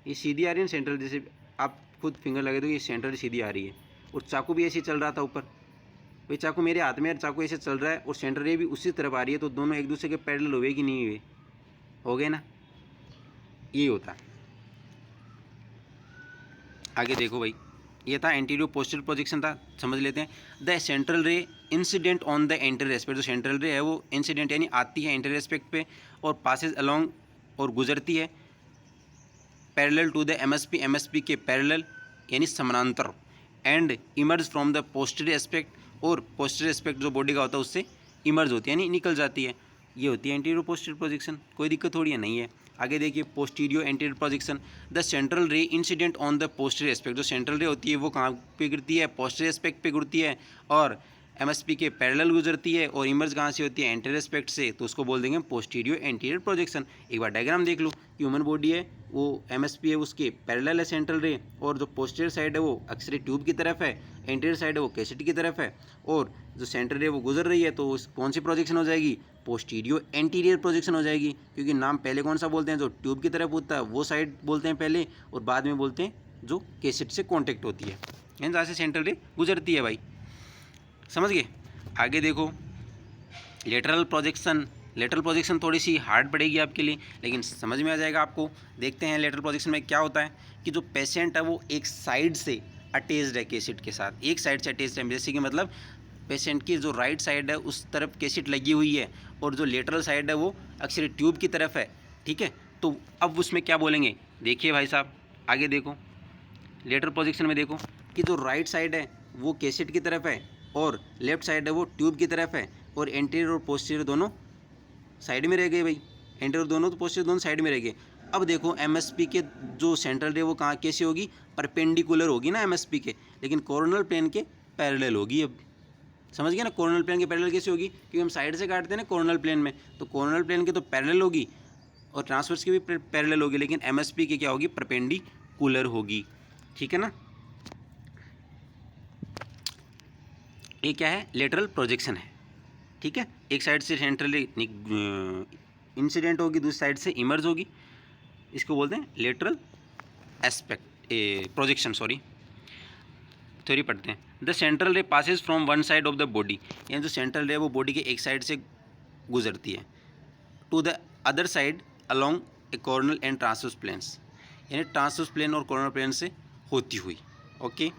ये सीधी आ रही है ना सेंट्रल, जैसे आप खुद फिंगर लगे तो ये सेंट्रल सीधी आ रही है। और चाकू भी ऐसे चल रहा था ऊपर, भाई चाकू मेरे हाथ में, चाकू ऐसे चल रहा है और सेंट्रल रे भी उसी तरफ आ रही है, तो दोनों एक दूसरे के पैरेलल हुए कि नहीं हुए, हो गए ना, यही होता है। आगे देखो भाई, ये था एंटीरियर पोस्टीरियर प्रोजेक्शन था, समझ लेते हैं। The central ray incident on the anterior aspect, जो सेंट्रल रे है वो इंसिडेंट यानी आती है एंटीरियर एस्पेक्ट पे और पासेज अलोंग और गुजरती है parallel to the MSP, MSP के पैरेलल यानी समानांतर, and emerge from the posterior aspect, और पोस्टीरियर एस्पेक्ट जो बॉडी का होता है उससे इमर्ज होती है यानी निकल जाती है। ये होती है एंटीरियर पोस्टीरियर प्रोजेक्शन, कोई दिक्कत थोड़ी है, नहीं है। आगे देखिए posterior anterior projection, the central ray incident on the posterior aspect, जो सेंट्रल रे होती है वो कहाँ पे गिरती है, पोस्टीरियर एस्पेक्ट पे गिरती है और एमएसपी के पैरेलल गुजरती है, और इमर्ज कहाँ से होती है, एंटीरियर एस्पेक्ट से, तो उसको बोल देंगे पोस्टीरियर एंटीरियर प्रोजेक्शन। एक बार डायग्राम देख लो, ह्यूमन बॉडी है वो एमएसपी है उसके पैरेलल है सेंट्रल रे, और जो पोस्टीरियर साइड है वो एक्सरे ट्यूब की तरफ है, एंटीरियर साइड है वो कैसेट की तरफ है, और जो सेंट्रल रे वो गुजर रही है, तो कौन सी प्रोजेक्शन हो जाएगी, पोस्टीरियर एंटीरियर प्रोजेक्शन हो जाएगी। क्योंकि नाम पहले कौन सा बोलते हैं, जो ट्यूब की तरफ होता है वो साइड बोलते हैं पहले, और बाद में बोलते हैं जो कैसेट से कॉन्टेक्ट होती है, यानी जहाँ से सेंट्रल रे गुजरती है भाई, समझ गए। आगे देखो लेटरल प्रोजेक्शन, लेटरल प्रोजेक्शन थोड़ी सी हार्ड पड़ेगी आपके लिए, लेकिन समझ में आ जाएगा आपको। देखते हैं लेटरल प्रोजेक्शन में क्या होता है कि जो पेशेंट है वो एक साइड से अटैच्ड है कैसेट के साथ, एक साइड से अटैच्ड है, जैसे कि मतलब पेशेंट की जो राइट साइड है उस तरफ कैसेट लगी हुई है, और जो लेटरल साइड है वो अक्सर ट्यूब की तरफ है, ठीक है। तो अब उसमें क्या बोलेंगे, देखिए भाई साहब, आगे देखो लेटरल प्रोजेक्शन में देखो कि जो राइट साइड है वो कैसेट की तरफ है, और लेफ्ट साइड है वो ट्यूब की तरफ है, और एंटीरियर और पोस्टीरियर दोनों साइड में रह गए भाई, एंटीरियर दोनों तो पोस्टीरियर दोनों साइड में रह गए। अब देखो एमएसपी के जो सेंट्रल रे वो कहाँ कैसे होगी, परपेंडिकुलर होगी ना एमएसपी के, लेकिन कोरोनल प्लेन के पैरेलल होगी। अब समझ गए ना, कोरोनल प्लेन के पैरेलल कैसे होगी, क्योंकि हम साइड से काटते हैं ना कोरोनल प्लेन में, तो कोरोनल प्लेन के तो पैरेलल होगी और ट्रांसवर्स की भी पैरेलल होगी, लेकिन एमएसपी की क्या होगी, परपेंडिकुलर होगी, ठीक है ना। ये क्या है, लेटरल प्रोजेक्शन है, ठीक है। एक साइड से सेंट्रल इंसिडेंट होगी, दूसरी साइड से इमर्ज होगी, इसको बोलते हैं lateral aspect projection, sorry theory पढ़ते हैं। द सेंट्रल रे passes from one side of the body, यानी जो सेंट्रल रे वो बॉडी के एक साइड से गुजरती है, to the other side along a coronal and transverse planes, यानी ट्रांसवर्स प्लेन और कॉर्नर प्लेन से होती हुई, okay.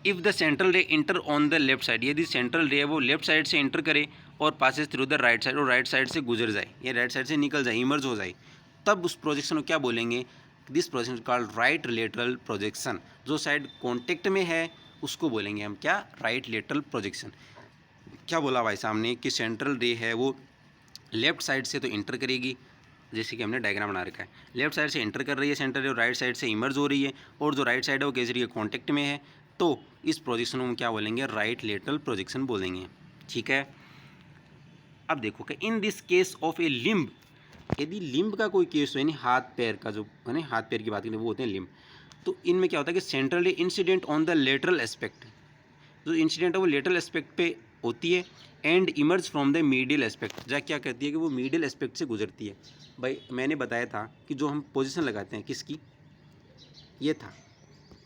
If the central ray enter on the left side, यदि सेंट्रल रे वो लेफ्ट साइड से इंटर करे और passes through the right side, और राइट साइड से गुजर जाए, या राइट साइड से निकल जाए, इमर्ज हो जाए, तब उस प्रोजेक्शन को क्या बोलेंगे, this projection called right lateral projection. जो साइड कॉन्टेक्ट में है उसको बोलेंगे हम क्या, राइट लेटरल प्रोजेक्शन। क्या बोला भाई सामने कि सेंट्रल रे है वो लेफ्ट साइड से तो इंटर करेगी, जैसे कि हमने डायग्राम बना रखा है, लेफ्ट साइड से इंटर कर रही है सेंट्रल रे, और राइट साइड से इमर्ज हो रही है, और जो राइट साइड है वो कैसे रही है, कॉन्टेक्ट में है, तो इस प्रोजेक्शन को हम क्या बोलेंगे, राइट लेटरल प्रोजेक्शन बोलेंगे, ठीक है। अब देखो कि in this case of A limb, यदि लिम्ब का कोई केस हो, यानी हाथ पैर का, जो है ना हाथ पैर की बात करें वो होते हैं लिम्ब, तो इनमें क्या होता है कि central incident on the lateral aspect, जो इंसिडेंट है वो लेटरल एस्पेक्ट पे होती है, and emerge from the medial aspect, जा क्या करती है कि वो मीडियल एस्पेक्ट से गुजरती है। भाई मैंने बताया था कि जो हम पोजीशन लगाते हैं किसकी, ये था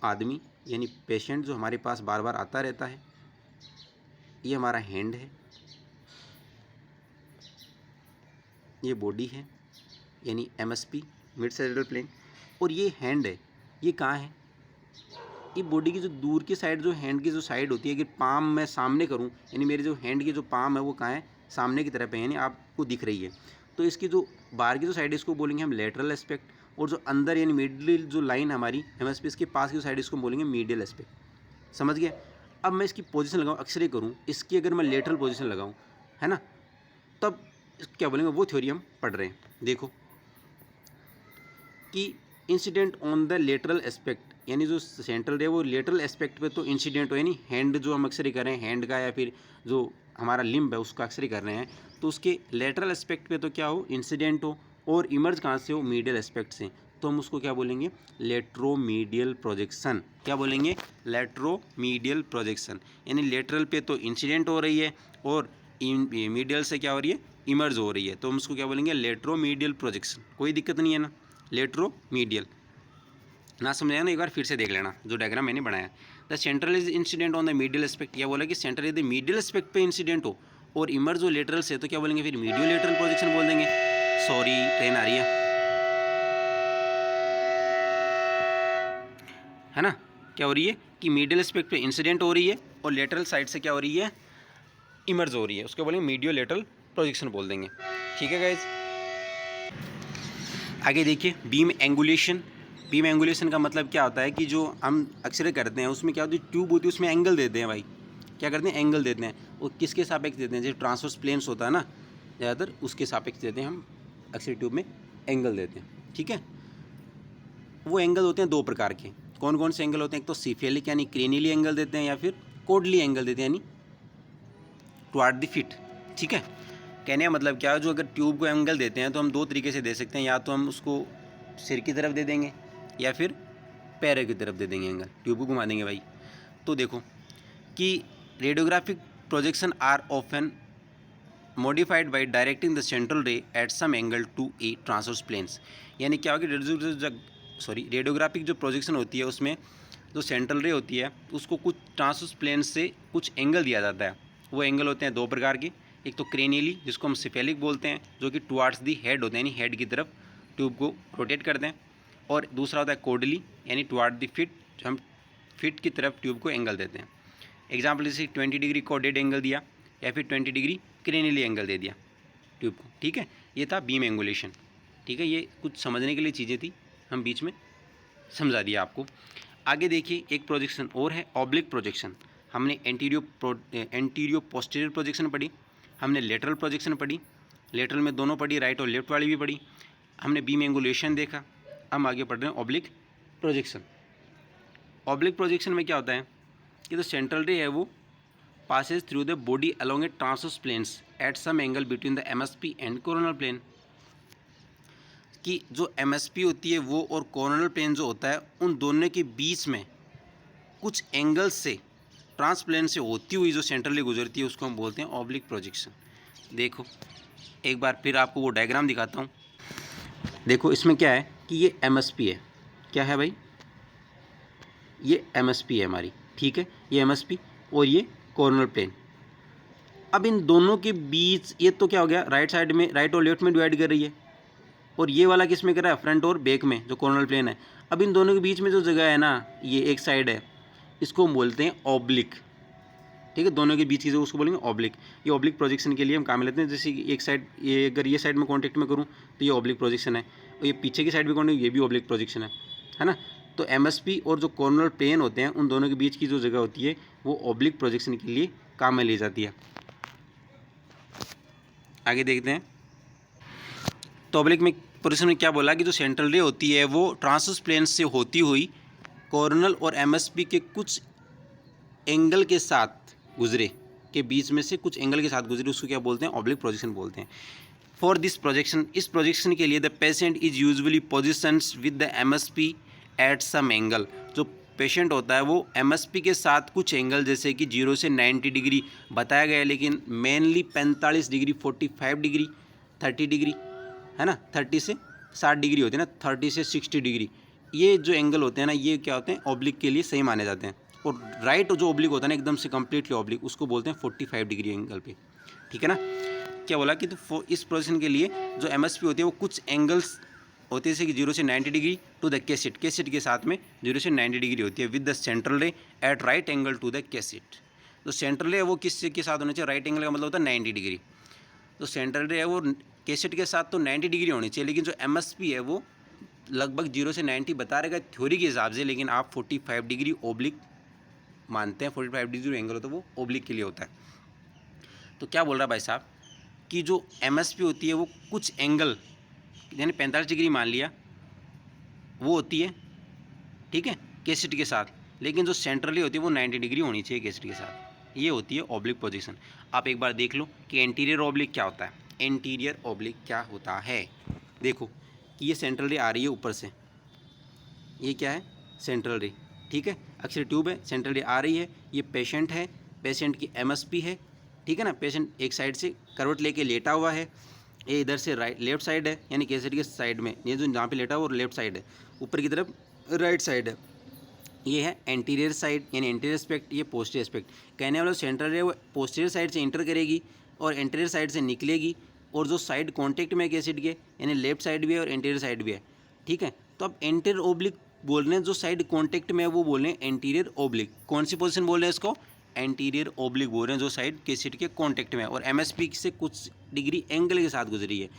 आदमी यानी पेशेंट जो हमारे पास बार बार आता रहता है, ये हमारा हैंड है, ये बॉडी है यानी एमएसपी मिड सेरेब्रल प्लेन, और ये हैंड है, ये कहाँ है, ये बॉडी की जो दूर की साइड, जो हैंड की जो साइड होती है, कि पाम मैं सामने करूं, यानी मेरे जो हैंड की जो पाम है वो कहाँ है, सामने की तरफ है, यानी आपको दिख रही है, तो इसकी जो बाहर की जो साइड है इसको बोलेंगे हम लेटरल एस्पेक्ट, और जो अंदर यानी मिडिल जो लाइन हमारी एमएसपी इसके पास की जो साइड इसको बोलेंगे मीडियल एस्पेक्ट, समझ गया। अब मैं इसकी पोजीशन लगाऊँ, एक्सरे करूँ, इसकी अगर मैं लेटरल पोजीशन लगाऊँ, है ना, तब क्या बोलेंगे, वो थ्योरी हम पढ़ रहे हैं। देखो कि incident on the lateral aspect, यानी जो सेंट्रल रे वो लेटरल एस्पेक्ट पे तो इंसिडेंट हो, यानी हैंड जो हम अक्सर ही कर रहे हैं, हैंड का या फिर जो हमारा लिम्ब है उसका अक्सर ही कर रहे हैं, तो उसके लेटरल एस्पेक्ट पे तो क्या हो, इंसिडेंट हो, और इमर्ज कहाँ से हो, मीडियल एस्पेक्ट से, तो हम उसको क्या बोलेंगे, लेट्रोमीडियल प्रोजेक्शन। क्या बोलेंगे, लेट्रोमीडियल प्रोजेक्शन, यानी लेटरल पे तो इंसिडेंट हो रही है और मीडियल से क्या हो रही है, इमर्ज हो रही है, तो हम उसको क्या बोलेंगे, लेट्रोमीडियल प्रोजेक्शन। कोई दिक्कत नहीं है ना, लेट्रोमीडियल। ना समझ आया ना, एक बार फिर से देख लेना जो डायग्राम मैंने बनाया। The central is incident on the medial aspect, क्या बोला कि सेंट्रल यदि मीडियल एस्पेक्ट पे इंसिडेंट हो और इमर्ज जो लेटरल से, तो क्या बोलेंगे फिर मीडियो लेटरल प्रोजेक्शन बोल देंगे। सॉरी ट्रेन आ रही है ना। क्या हो रही है कि मीडियल एस्पेक्ट पे इंसिडेंट हो रही है और लेटरल साइड से क्या हो रही है, इमर्ज हो रही है, उसको बोलेंगे मीडियो लेटरल प्रोजेक्शन बोल देंगे। ठीक है गाइज, आगे देखिए बीम एंगुलेशन। बीम एंगुलेशन का मतलब क्या होता है कि जो हम अक्सर करते हैं उसमें क्या होती है, ट्यूब होती है, उसमें एंगल देते हैं भाई, क्या करते हैं, एंगल देते हैं। वो किसके सापेक्ष देते हैं, जो ट्रांसवर्स प्लेन्स होता है ना ज़्यादातर, उसके सापेक्ष देते हैं हम अक्सर ट्यूब में एंगल देते हैं। ठीक है, वो एंगल होते हैं दो प्रकार के। कौन कौन से एंगल होते हैं, एक तो सीफेलिक यानी क्रेनियली एंगल देते हैं, या फिर कोडली एंगल देते हैं यानी टुवार्ड द फिट। ठीक है, कहने का मतलब क्या है, जो अगर ट्यूब को एंगल देते हैं तो हम दो तरीके से दे सकते हैं, या तो हम उसको सिर की तरफ दे देंगे या फिर पैर की तरफ दे देंगे एंगल, ट्यूब को घुमा देंगे भाई। तो देखो कि radiographic projection are often modified by directing the central ray at some angle to a transverse planes, यानी क्या होगा, रेडियोग्राफिक जो प्रोजेक्शन होती है उसमें जो सेंट्रल रे होती है उसको कुछ ट्रांसवर्स प्लेन से कुछ एंगल दिया जाता है। वो एंगल होते हैं दो प्रकार के, एक तो क्रेनियली जिसको हम सिफेलिक बोलते हैं, जो कि टुवार्ड्स दी हेड होते हैं, यानी हेड की तरफ ट्यूब को रोटेट करते हैं, और दूसरा होता है कोडली यानी टुवार्ड दी फिट, हम फिट की तरफ ट्यूब को एंगल देते हैं। एग्जाम्पल जैसे 20 डिग्री कोडेड एंगल दिया या फिर 20 डिग्री क्रेनियली एंगल दे दिया ट्यूब को। ठीक है, ये था बीम एंगुलेशन। ठीक है, ये कुछ समझने के लिए चीज़ें थी, हम बीच में समझा दिया आपको। आगे देखिए एक प्रोजेक्शन और है, ऑब्लिक प्रोजेक्शन। हमने एंटीरियो पोस्टीरियर प्रोजेक्शन पढ़ी, हमने लेटरल प्रोजेक्शन पढ़ी, लेटरल में दोनों पढ़ी, राइट और लेफ्ट वाली भी पढ़ी, हमने बीम एंगुलेशन देखा। हम आगे पढ़ रहे हैं ऑब्लिक प्रोजेक्शन। ऑब्लिक प्रोजेक्शन में क्या होता है कि जो सेंट्रल रे है वो passes through the body along a transverse planes at some angle between the MSP and coronal plane, कि जो MSP होती है वो और कोरोनल प्लेन जो होता है उन दोनों के बीच में कुछ एंगल से ट्रांसप्लेन से होती हुई जो सेंट्रली गुजरती है उसको हम बोलते हैं ऑब्लिक प्रोजेक्शन। देखो एक बार फिर आपको वो डायग्राम दिखाता हूँ। देखो इसमें क्या है कि ये MSP है, क्या है भाई, ये MSP है हमारी। ठीक है, ये MSP और ये कोरोनल प्लेन। अब इन दोनों के बीच ये तो क्या हो गया, राइट साइड में, राइट और लेफ्ट में डिवाइड कर रही है, और ये वाला किस में कर रहा है, फ्रंट और बैक में, जो कोरोनल प्लेन है। अब इन दोनों के बीच में जो जगह है ना, ये एक साइड है, इसको हम बोलते हैं ऑब्लिक। ठीक है, दोनों के बीच की जो उसको बोलेंगे ऑब्लिक। ये ऑब्लिक प्रोजेक्शन के लिए हम काम में लेते हैं। जैसे कि एक साइड, ये अगर ये साइड में कॉन्टेक्ट में करूँ तो ये ऑब्लिक प्रोजेक्शन है, और ये पीछे की साइड भी कॉन्टेक्ट, ये भी ऑब्लिक प्रोजेक्शन है ना। तो MSP और जो कोरोनल प्लेन होते हैं उन दोनों के बीच की जो जगह होती है वो ऑब्लिक प्रोजेक्शन के लिए काम में ली जाती है। आगे देखते हैं, तो ऑब्लिक में प्रोजेक्शन में क्या बोला कि जो सेंट्रल रे होती है वो ट्रांसवर्स प्लेन से होती हुई कोरोनल और MSP के कुछ एंगल के साथ गुजरे, के बीच में से कुछ एंगल के साथ गुजरे, उसको क्या बोलते हैं, ऑब्लिक प्रोजेक्शन बोलते हैं। फॉर दिस प्रोजेक्शन, इस प्रोजेक्शन के लिए the patient is usually positions with the MSP at some angle, जो पेशेंट होता है वो MSP के साथ कुछ एंगल जैसे कि 0 से 90 डिग्री बताया गया है, लेकिन मेनली 45 डिग्री, 45 डिग्री, 30 डिग्री है ना, 30 से 60 डिग्री होते हैं ना, 30 से 60 डिग्री, ये जो एंगल होते हैं ना, ये क्या होते हैं, ऑब्लिक के लिए सही माने जाते हैं। और राइट जो ऑब्लिक होता है ना, एकदम से कम्प्लीटली ऑब्लिक, उसको बोलते हैं 45 डिग्री एंगल पे। ठीक है ना, क्या बोला कि तो इस पोजीशन के लिए जो MSP होती है वो कुछ एंगल्स होते हैं, जैसे कि 0 से 90 degree to the cassette, cassette के साथ में 0 से 90 डिग्री होती है, with the central ray at right angle to the cassette. तो सेंट्रल रे वो किस के साथ होना चाहिए, राइट एंगल का मतलब होता है 90 डिग्री। तो सेंट्रल रे है वो कैसेट के साथ तो 90 डिग्री होनी चाहिए, लेकिन जो MSP है वो लगभग 0 से 90 बता रहेगा थ्योरी के हिसाब से, लेकिन आप 45 डिग्री ओब्लिक मानते हैं, 45 डिग्री एंगल होता है वो ओब्लिक के लिए होता है। तो क्या बोल रहा है भाई साहब कि जो MSP होती है वो कुछ एंगल यानी 45 डिग्री मान लिया वो होती है, ठीक है, कैसेट के साथ, लेकिन जो सेंट्रली होती है वो 90 डिग्री होनी चाहिए कैसेट के साथ। ये होती है ऑब्लिक पोजीशन। आप एक बार देख लो कि एंटीरियर ऑब्लिक क्या होता है। एंटीरियर ऑब्लिक क्या होता है, देखो कि ये सेंट्रल रे आ रही है ऊपर से, ये क्या है, सेंट्रल रे, ठीक है, अक्सर ट्यूब है, सेंट्रल रे आ रही है, ये पेशेंट है, पेशेंट की MSP है, ठीक है ना, पेशेंट एक साइड से करवट लेके लेटा हुआ है, ये इधर से राइट लेफ्ट साइड है, यानी कैसेट के साइड में, ये जो जहाँ पे लेटा हुआ वो लेफ्ट साइड है, ऊपर की तरफ राइट साइड है, ये है एंटीरियर साइड यानी एंटीरियर एस्पेक्ट, ये पोस्टीरियर एस्पेक्ट। कहने वाला सेंट्रल है वो पोस्टीरियर साइड से इंटर करेगी और एंटीरियर साइड से निकलेगी, और जो साइड कॉन्टेक्ट में कैसेट के यानी लेफ्ट साइड भी है और एंटीरियर साइड भी है, ठीक है। तो अब एंटीरियर ओब्लिक बोल रहे हैं, जो साइड कॉन्टेक्ट में है वो बोल रहे हैं एंटीरियर ओब्लिक। कौन सी पोजीशन बोल रहे हैं इसको, एंटीरियर ओब्लिक बोल रहे हैं, जो साइड कैसेट के कॉन्टेक्ट में है और MSP से कुछ डिग्री एंगल के साथ गुजरी है,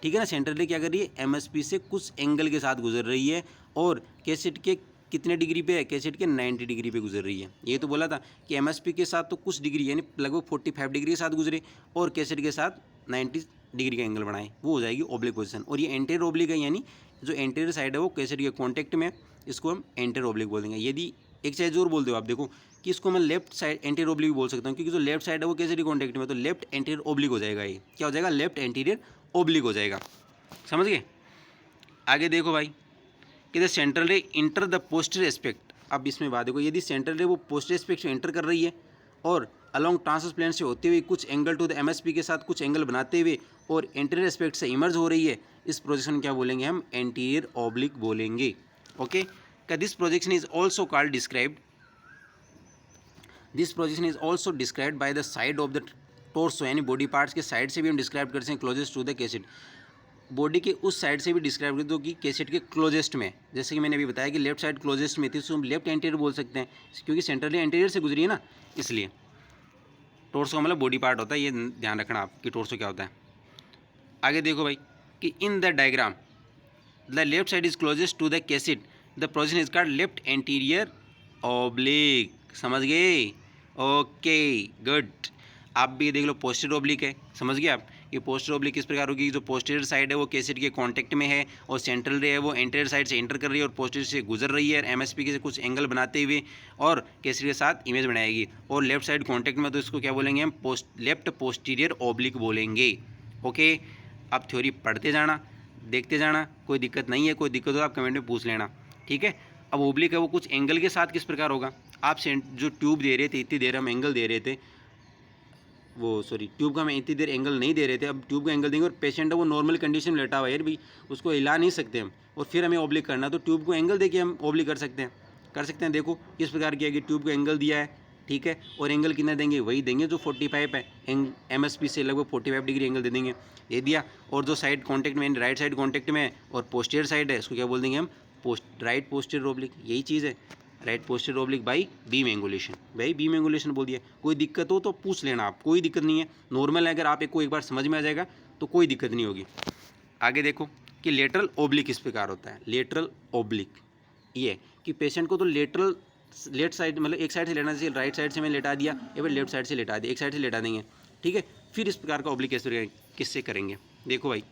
ठीक है ना। सेंट्रल रे क्या कर रही है, MSP से कुछ एंगल के साथ गुजर रही है और कैसेट के कितने डिग्री पे है, कैसेट के 90 डिग्री पे गुजर रही है। ये तो बोला था कि MSP के साथ तो कुछ डिग्री यानी लगभग 45 डिग्री के साथ गुजरे और कैसेट के साथ 90 डिग्री का एंगल बनाए, वो हो जाएगी ओब्लिक पोजीशन। और ये एंटीरियर ओब्लिक है, यानी जो एंटीरियर साइड है वो कैसेट के कॉन्टेक्ट में, इसको हम एंटीरियर ओब्लिक बोल देंगे। यदि एक चीज़ और बोल दो आप, देखो कि इसको मैं लेफ्ट साइड एंटीरियर ओब्लिक भी बोल सकता हूँ, क्योंकि जो लेफ्ट साइड है वो कैसेट के कॉन्टेक्ट में, तो लेफ्ट एंटीरियर ओब्लिक हो जाएगा। ये क्या हो जाएगा, लेफ्ट एंटीरियर ओब्लिक हो जाएगा। समझ गए। आगे देखो भाई कि the central ray enter the posterior aspect. अब इसमें बात देखो, यदि सेंट्रल रे वो पोस्टीरियर एस्पेक्ट से इंटर कर रही है और अलोंग ट्रांसवर्स प्लेन से होते हुए कुछ एंगल टू द MSP के साथ कुछ एंगल बनाते हुए और एंटीरियर एस्पेक्ट से इमर्ज हो रही है, इस प्रोजेक्शन क्या बोलेंगे हम, एंटीरियर ऑब्लिक बोलेंगे। ओके, का this projection is also called described, this projection is also described by the side of the torso, यानी बॉडी पार्ट्स के साइड से भी हम डिस्क्राइब करते हैं closest to the cassette. Body के उस साइड से भी डिस्क्राइब कर दो कि कैसेट के क्लोजेस्ट में, जैसे कि मैंने अभी बताया कि लेफ्ट साइड क्लोजेस्ट में थी, तो हम लेफ्ट एंटीरियर बोल सकते हैं, क्योंकि सेंट्रली एंटीरियर से गुजरी है ना, इसलिए। टोर्सो का मतलब बॉडी पार्ट होता है, ये ध्यान रखना आप कि टोर्सो क्या होता है। आगे देखो भाई कि in the diagram the left side is closest to the cassette, the position is called left anterior oblique. समझ गए, ओके गुड। आप भी देख लो पोस्टीरियर ऑब्लिक है, समझ गए आप। ये पोस्टीरियर ऑब्लिक किस प्रकार होगी, जो पोस्टीरियर साइड है वो कैसेट के कांटेक्ट में है और सेंट्रल रे है वो एंटीरियर साइड से एंटर कर रही है और पोस्टीरियर से गुजर रही है MSP के से कुछ एंगल बनाते हुए और कैसेट के साथ इमेज बनाएगी, और लेफ्ट साइड कांटेक्ट में, तो इसको क्या बोलेंगे हम, लेफ्ट पोस्टीरियर ऑब्लिक बोलेंगे। ओके, आप थ्योरी पढ़ते जाना, देखते जाना, कोई दिक्कत नहीं है, कोई दिक्कत हो आप कमेंट में पूछ लेना, ठीक है। अब ओब्लिक है वो कुछ एंगल के साथ किस प्रकार होगा, आप जो ट्यूब दे रहे थे, इतनी देर हम एंगल दे रहे थे, वो सॉरी ट्यूब का हम इतनी देर एंगल नहीं दे रहे थे, अब ट्यूब का एंगल देंगे और पेशेंट है वो नॉर्मल कंडीशन में लेटा हुआ है यार भाई, उसको हिला नहीं सकते हम, और फिर हमें ओब्लिक करना, तो ट्यूब को एंगल देके हम ओब्लिक कर सकते हैं। देखो किस प्रकार किया कि ट्यूब को एंगल दिया है, ठीक है, और एंगल कितना देंगे, वही देंगे जो 45 है, MSP से लगभग 45 डिग्री एंगल दे देंगे, ये दिया। और जो साइड कॉन्टेक्ट में राइट साइड कॉन्टेक्ट में और पोस्टीरियर साइड है, इसको क्या बोल देंगे हम, राइट पोस्टीरियर ओब्लिक, यही चीज़ है, right posterior oblique by beam angulation. भाई बीम एंगुलेशन बोल दिया, कोई दिक्कत हो तो पूछ लेना आप, कोई दिक्कत नहीं है, नॉर्मल है, अगर आप एक बार समझ में आ जाएगा तो कोई दिक्कत नहीं होगी। आगे देखो कि लेटरल ओब्लिक किस प्रकार होता है। लेटरल ओब्लिक ये कि पेशेंट को तो लेटरल लेफ्ट साइड मतलब एक साइड से लेना चाहिए, राइट साइड से मैं लेटा दिया या फिर लेफ्ट साइड से लेटा दिया, एक साइड से लेटा देंगे, ठीक है। फिर इस प्रकार का ओब्लिक किससे करेंगे, देखो भाई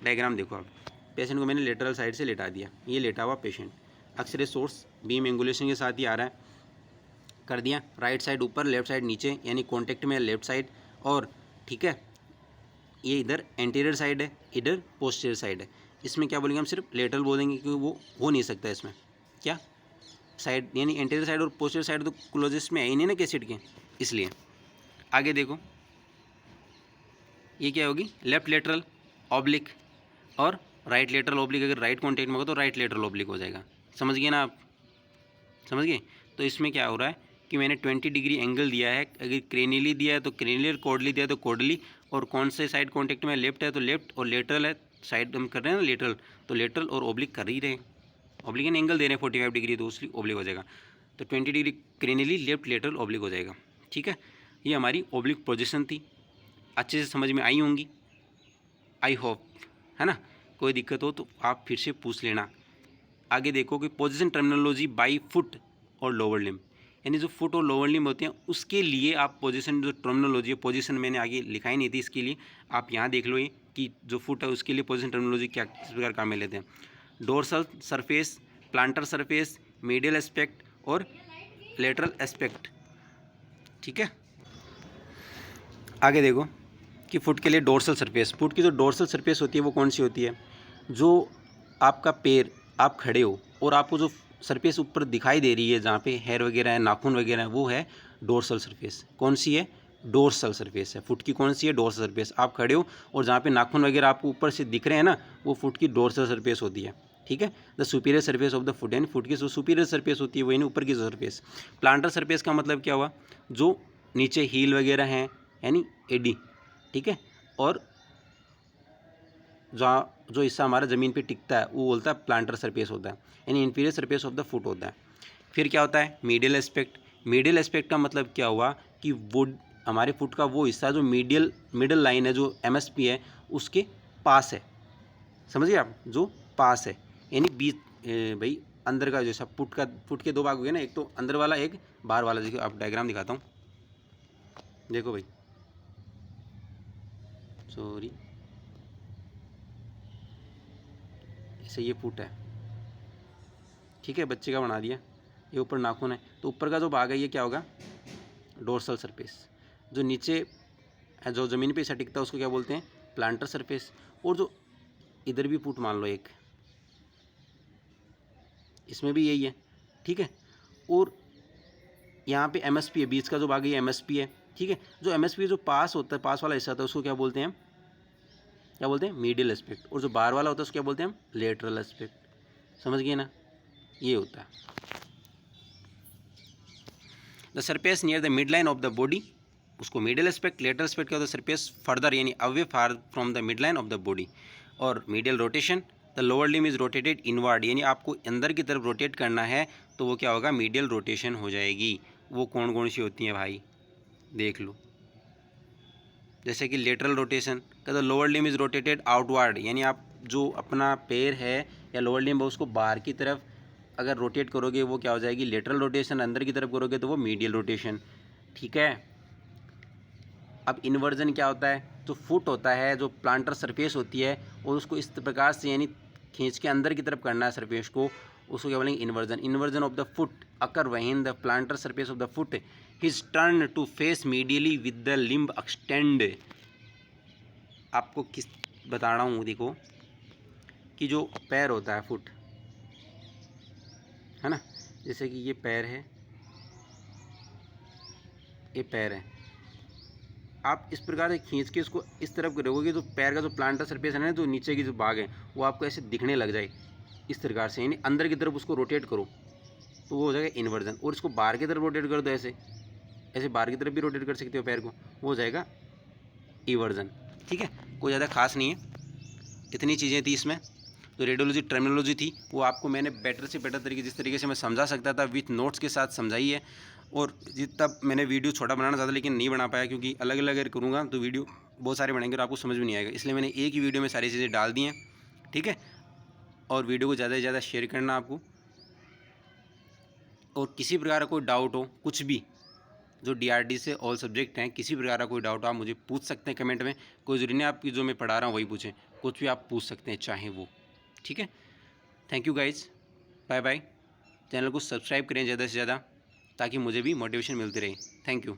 डायग्राम देखो आप, पेशेंट को मैंने लेटरल साइड से लेटा दिया, ये लेटा हुआ पेशेंट, अक्सर सोर्स बीम एंगुलेशन के साथ ही आ रहा है, कर दिया, राइट साइड ऊपर लेफ्ट साइड नीचे, यानी कॉन्टेक्ट में लेफ्ट साइड, और ठीक है ये इधर एंटीरियर साइड है, इधर पोस्टीरियर साइड है। इसमें क्या बोलेंगे हम, सिर्फ लेटरल बोलेंगे क्योंकि वो हो नहीं सकता इसमें, क्या साइड यानी एंटीरियर साइड और पोस्टीरियर साइड तो क्लोजेस्ट में है ही नहीं ना कैसेट के, इसलिए। आगे देखो ये क्या होगी, लेफ्ट लेटरल ऑब्लिक और राइट लेटरल ऑब्लिक, अगर राइट कॉन्टेक्ट में हो तो राइट लेटरल ऑब्लिक हो जाएगा। समझ गए ना आप, समझ गए। तो इसमें क्या हो रहा है कि मैंने 20 डिग्री एंगल दिया है, अगर क्रेनियली दिया है तो क्रेनियल, कॉर्डली दिया है तो कॉर्डली, और कौन से साइड कॉन्टेक्ट में, लेफ्ट है तो लेफ्ट, और लेटरल है साइड हम कर रहे हैं ना लेटरल, तो लेटरल और ओब्लिक कर ही रहे हैं, ओब्लिक एन एंगल दे रहे हैं 45 डिग्री, तो उसलिए ओब्लिक हो जाएगा। तो 20 degree cranially left lateral oblique हो जाएगा, ठीक है। ये हमारी ओब्लिक पोजीशन थी, अच्छे से समझ में आई होंगी, आई होप, है ना। कोई दिक्कत हो तो आप फिर से पूछ लेना। आगे देखो कि पोजीशन टर्मिनोलॉजी बाई फुट और लोअर लिम्ब, यानी जो फुट और लोअर लिम्ब होते हैं उसके लिए आप पोजीशन, जो टर्मिनोलॉजी है, पोजीशन मैंने आगे लिखाई नहीं थी, इसके लिए आप यहाँ देख लो ये कि जो फुट है उसके लिए पोजीशन टर्मिनोलॉजी क्या किस प्रकार काम में लेते हैं। Dorsal surface, planter surface, medial aspect और लेटरल एस्पेक्ट। ठीक है, आगे देखो कि फुट के लिए डोर्सल सरफेस, फुट की जो डोर्सल सरफेस होती है वो कौन सी होती है? जो आपका पैर, आप खड़े हो और आपको जो सरफेस ऊपर दिखाई दे रही है जहाँ पे हेयर वगैरह है, नाखून वगैरह है, वो है डोर्सल सरफेस। कौन सी है? डोर्सल सरफेस है। फुट की कौन सी है? Dorsal surface. आप खड़े हो और जहाँ पे नाखून वगैरह आपको ऊपर से दिख रहे हैं ना, वो फुट की डोर्सल सरफेस होती है। ठीक है, the superior surface of the foot, यानी फुट की जो सुपीरियर सरफेस होती है वही ऊपर की सरफेस। प्लांटर सरफेस का मतलब क्या हुआ? जो नीचे हील वगैरह हैं यानी एडी, ठीक है, और जहाँ जो हिस्सा हमारा ज़मीन पे टिकता है वो बोलता है प्लांटर सरफेस होता है, यानी inferior surface of the foot होता है। फिर क्या होता है? Medial aspect. मीडियल एस्पेक्ट का मतलब क्या हुआ कि वो हमारे फुट का वो हिस्सा जो मिडल लाइन है, जो MSP है, उसके पास है। समझिए आप, जो पास है यानी बीच भाई अंदर का जैसा फुट के दो भाग हो गए ना, एक तो अंदर वाला, एक बाहर वाला। देखो आप डायग्राम दिखाता हूँ, देखो भाई, सॉरी, ऐसे ये फुट है, ठीक है, बच्चे का बना दिया। ये ऊपर नाखून है, तो ऊपर का जो भाग है ये क्या होगा? Dorsal surface. जो नीचे जो ज़मीन पे टिकता है उसको क्या बोलते हैं? Planter surface. और जो इधर भी फुट मान लो एक, इसमें भी यही है, ठीक है। और यहाँ पे MSP है, बीच का जो भाग है ये MSP है, ठीक है। जो MSP जो पास होता है, पास वाला हिस्सा होता है, उसको क्या बोलते हैं? क्या बोलते हैं? Medial aspect. और जो बाहर वाला होता है उसको क्या बोलते हैं हम? Lateral aspect. समझ गए ना? ये होता है the surface near the mid line of the body, उसको मीडियल एस्पेक्ट। लेटरल एस्पेक्ट क्या होता है? सरफेस फर्दर यानी away far from the mid line of the body. और medial rotation, the lower limb is rotated inward, यानी आपको अंदर की तरफ रोटेट करना है तो वो क्या होगा? मीडियल रोटेशन हो जाएगी। वो कौन कौन सी होती हैं भाई? देख लो, जैसे कि लेटरल रोटेशन का the lower limb is rotated outward, यानी आप जो अपना पैर है या लोअर लिम्ब है उसको बाहर की तरफ अगर रोटेट करोगे वो क्या हो जाएगी? Lateral rotation. अंदर की तरफ करोगे तो वो मीडियल रोटेशन। ठीक है, अब इन्वर्जन क्या होता है? जो फुट होता है, जो प्लांटर सरफेस होती है, और उसको इस प्रकार से यानी खींच के अंदर की तरफ करना है सरफेस को, उसको क्या बोलेंगे? Inversion. Inversion of the foot occur when the plantar surface of the foot is turn to face medially with the limb extend. आपको किस बता रहा हूँ, देखो कि जो पैर होता है, फुट है ना, जैसे कि ये पैर है, ये पैर है, आप इस प्रकार से खींच के इसको इस तरफ करोगे, जो पैर का जो प्लांटर सरफेस है ना, जो नीचे की जो भाग है वो आपको ऐसे दिखने लग जाए इस प्रकार से, यानी अंदर की तरफ उसको रोटेट करो तो वो हो जाएगा इन्वर्जन। और इसको बाहर की तरफ रोटेट कर दो, ऐसे ऐसे बाहर की तरफ भी रोटेट कर सकते हो पैर को, वो हो जाएगा इवर्जन। ठीक है, कोई ज़्यादा खास नहीं है, इतनी चीज़ें थी इसमें। तो रेडियोलॉजी टर्मिनोलॉजी थी वो आपको मैंने बेटर से बेटर तरीके, जिस तरीके से मैं समझा सकता था विथ नोट्स के साथ समझाई है। और जितना मैंने वीडियो छोटा बनाना चाहता लेकिन नहीं बना पाया, क्योंकि अलग अलग अगर करूँगा तो वीडियो बहुत सारे बनेंगे और आपको समझ में नहीं आएगा, इसलिए मैंने एक ही वीडियो में सारी चीज़ें डाल दी हैं। ठीक है, और वीडियो को ज़्यादा से ज़्यादा शेयर करना आपको। और किसी प्रकार का कोई डाउट हो, कुछ भी, जो DRD से ऑल सब्जेक्ट हैं, किसी प्रकार का कोई डाउट हो आप मुझे पूछ सकते हैं कमेंट में। कोई ज़रूरी नहीं आपकी जो मैं पढ़ा रहा हूँ वही पूछें, कुछ भी आप पूछ सकते हैं चाहे वो। ठीक है, thank you guys, bye bye. Channel को सब्सक्राइब करें ज़्यादा से ज़्यादा ताकि मुझे भी मोटिवेशन मिलती रहे। Thank you.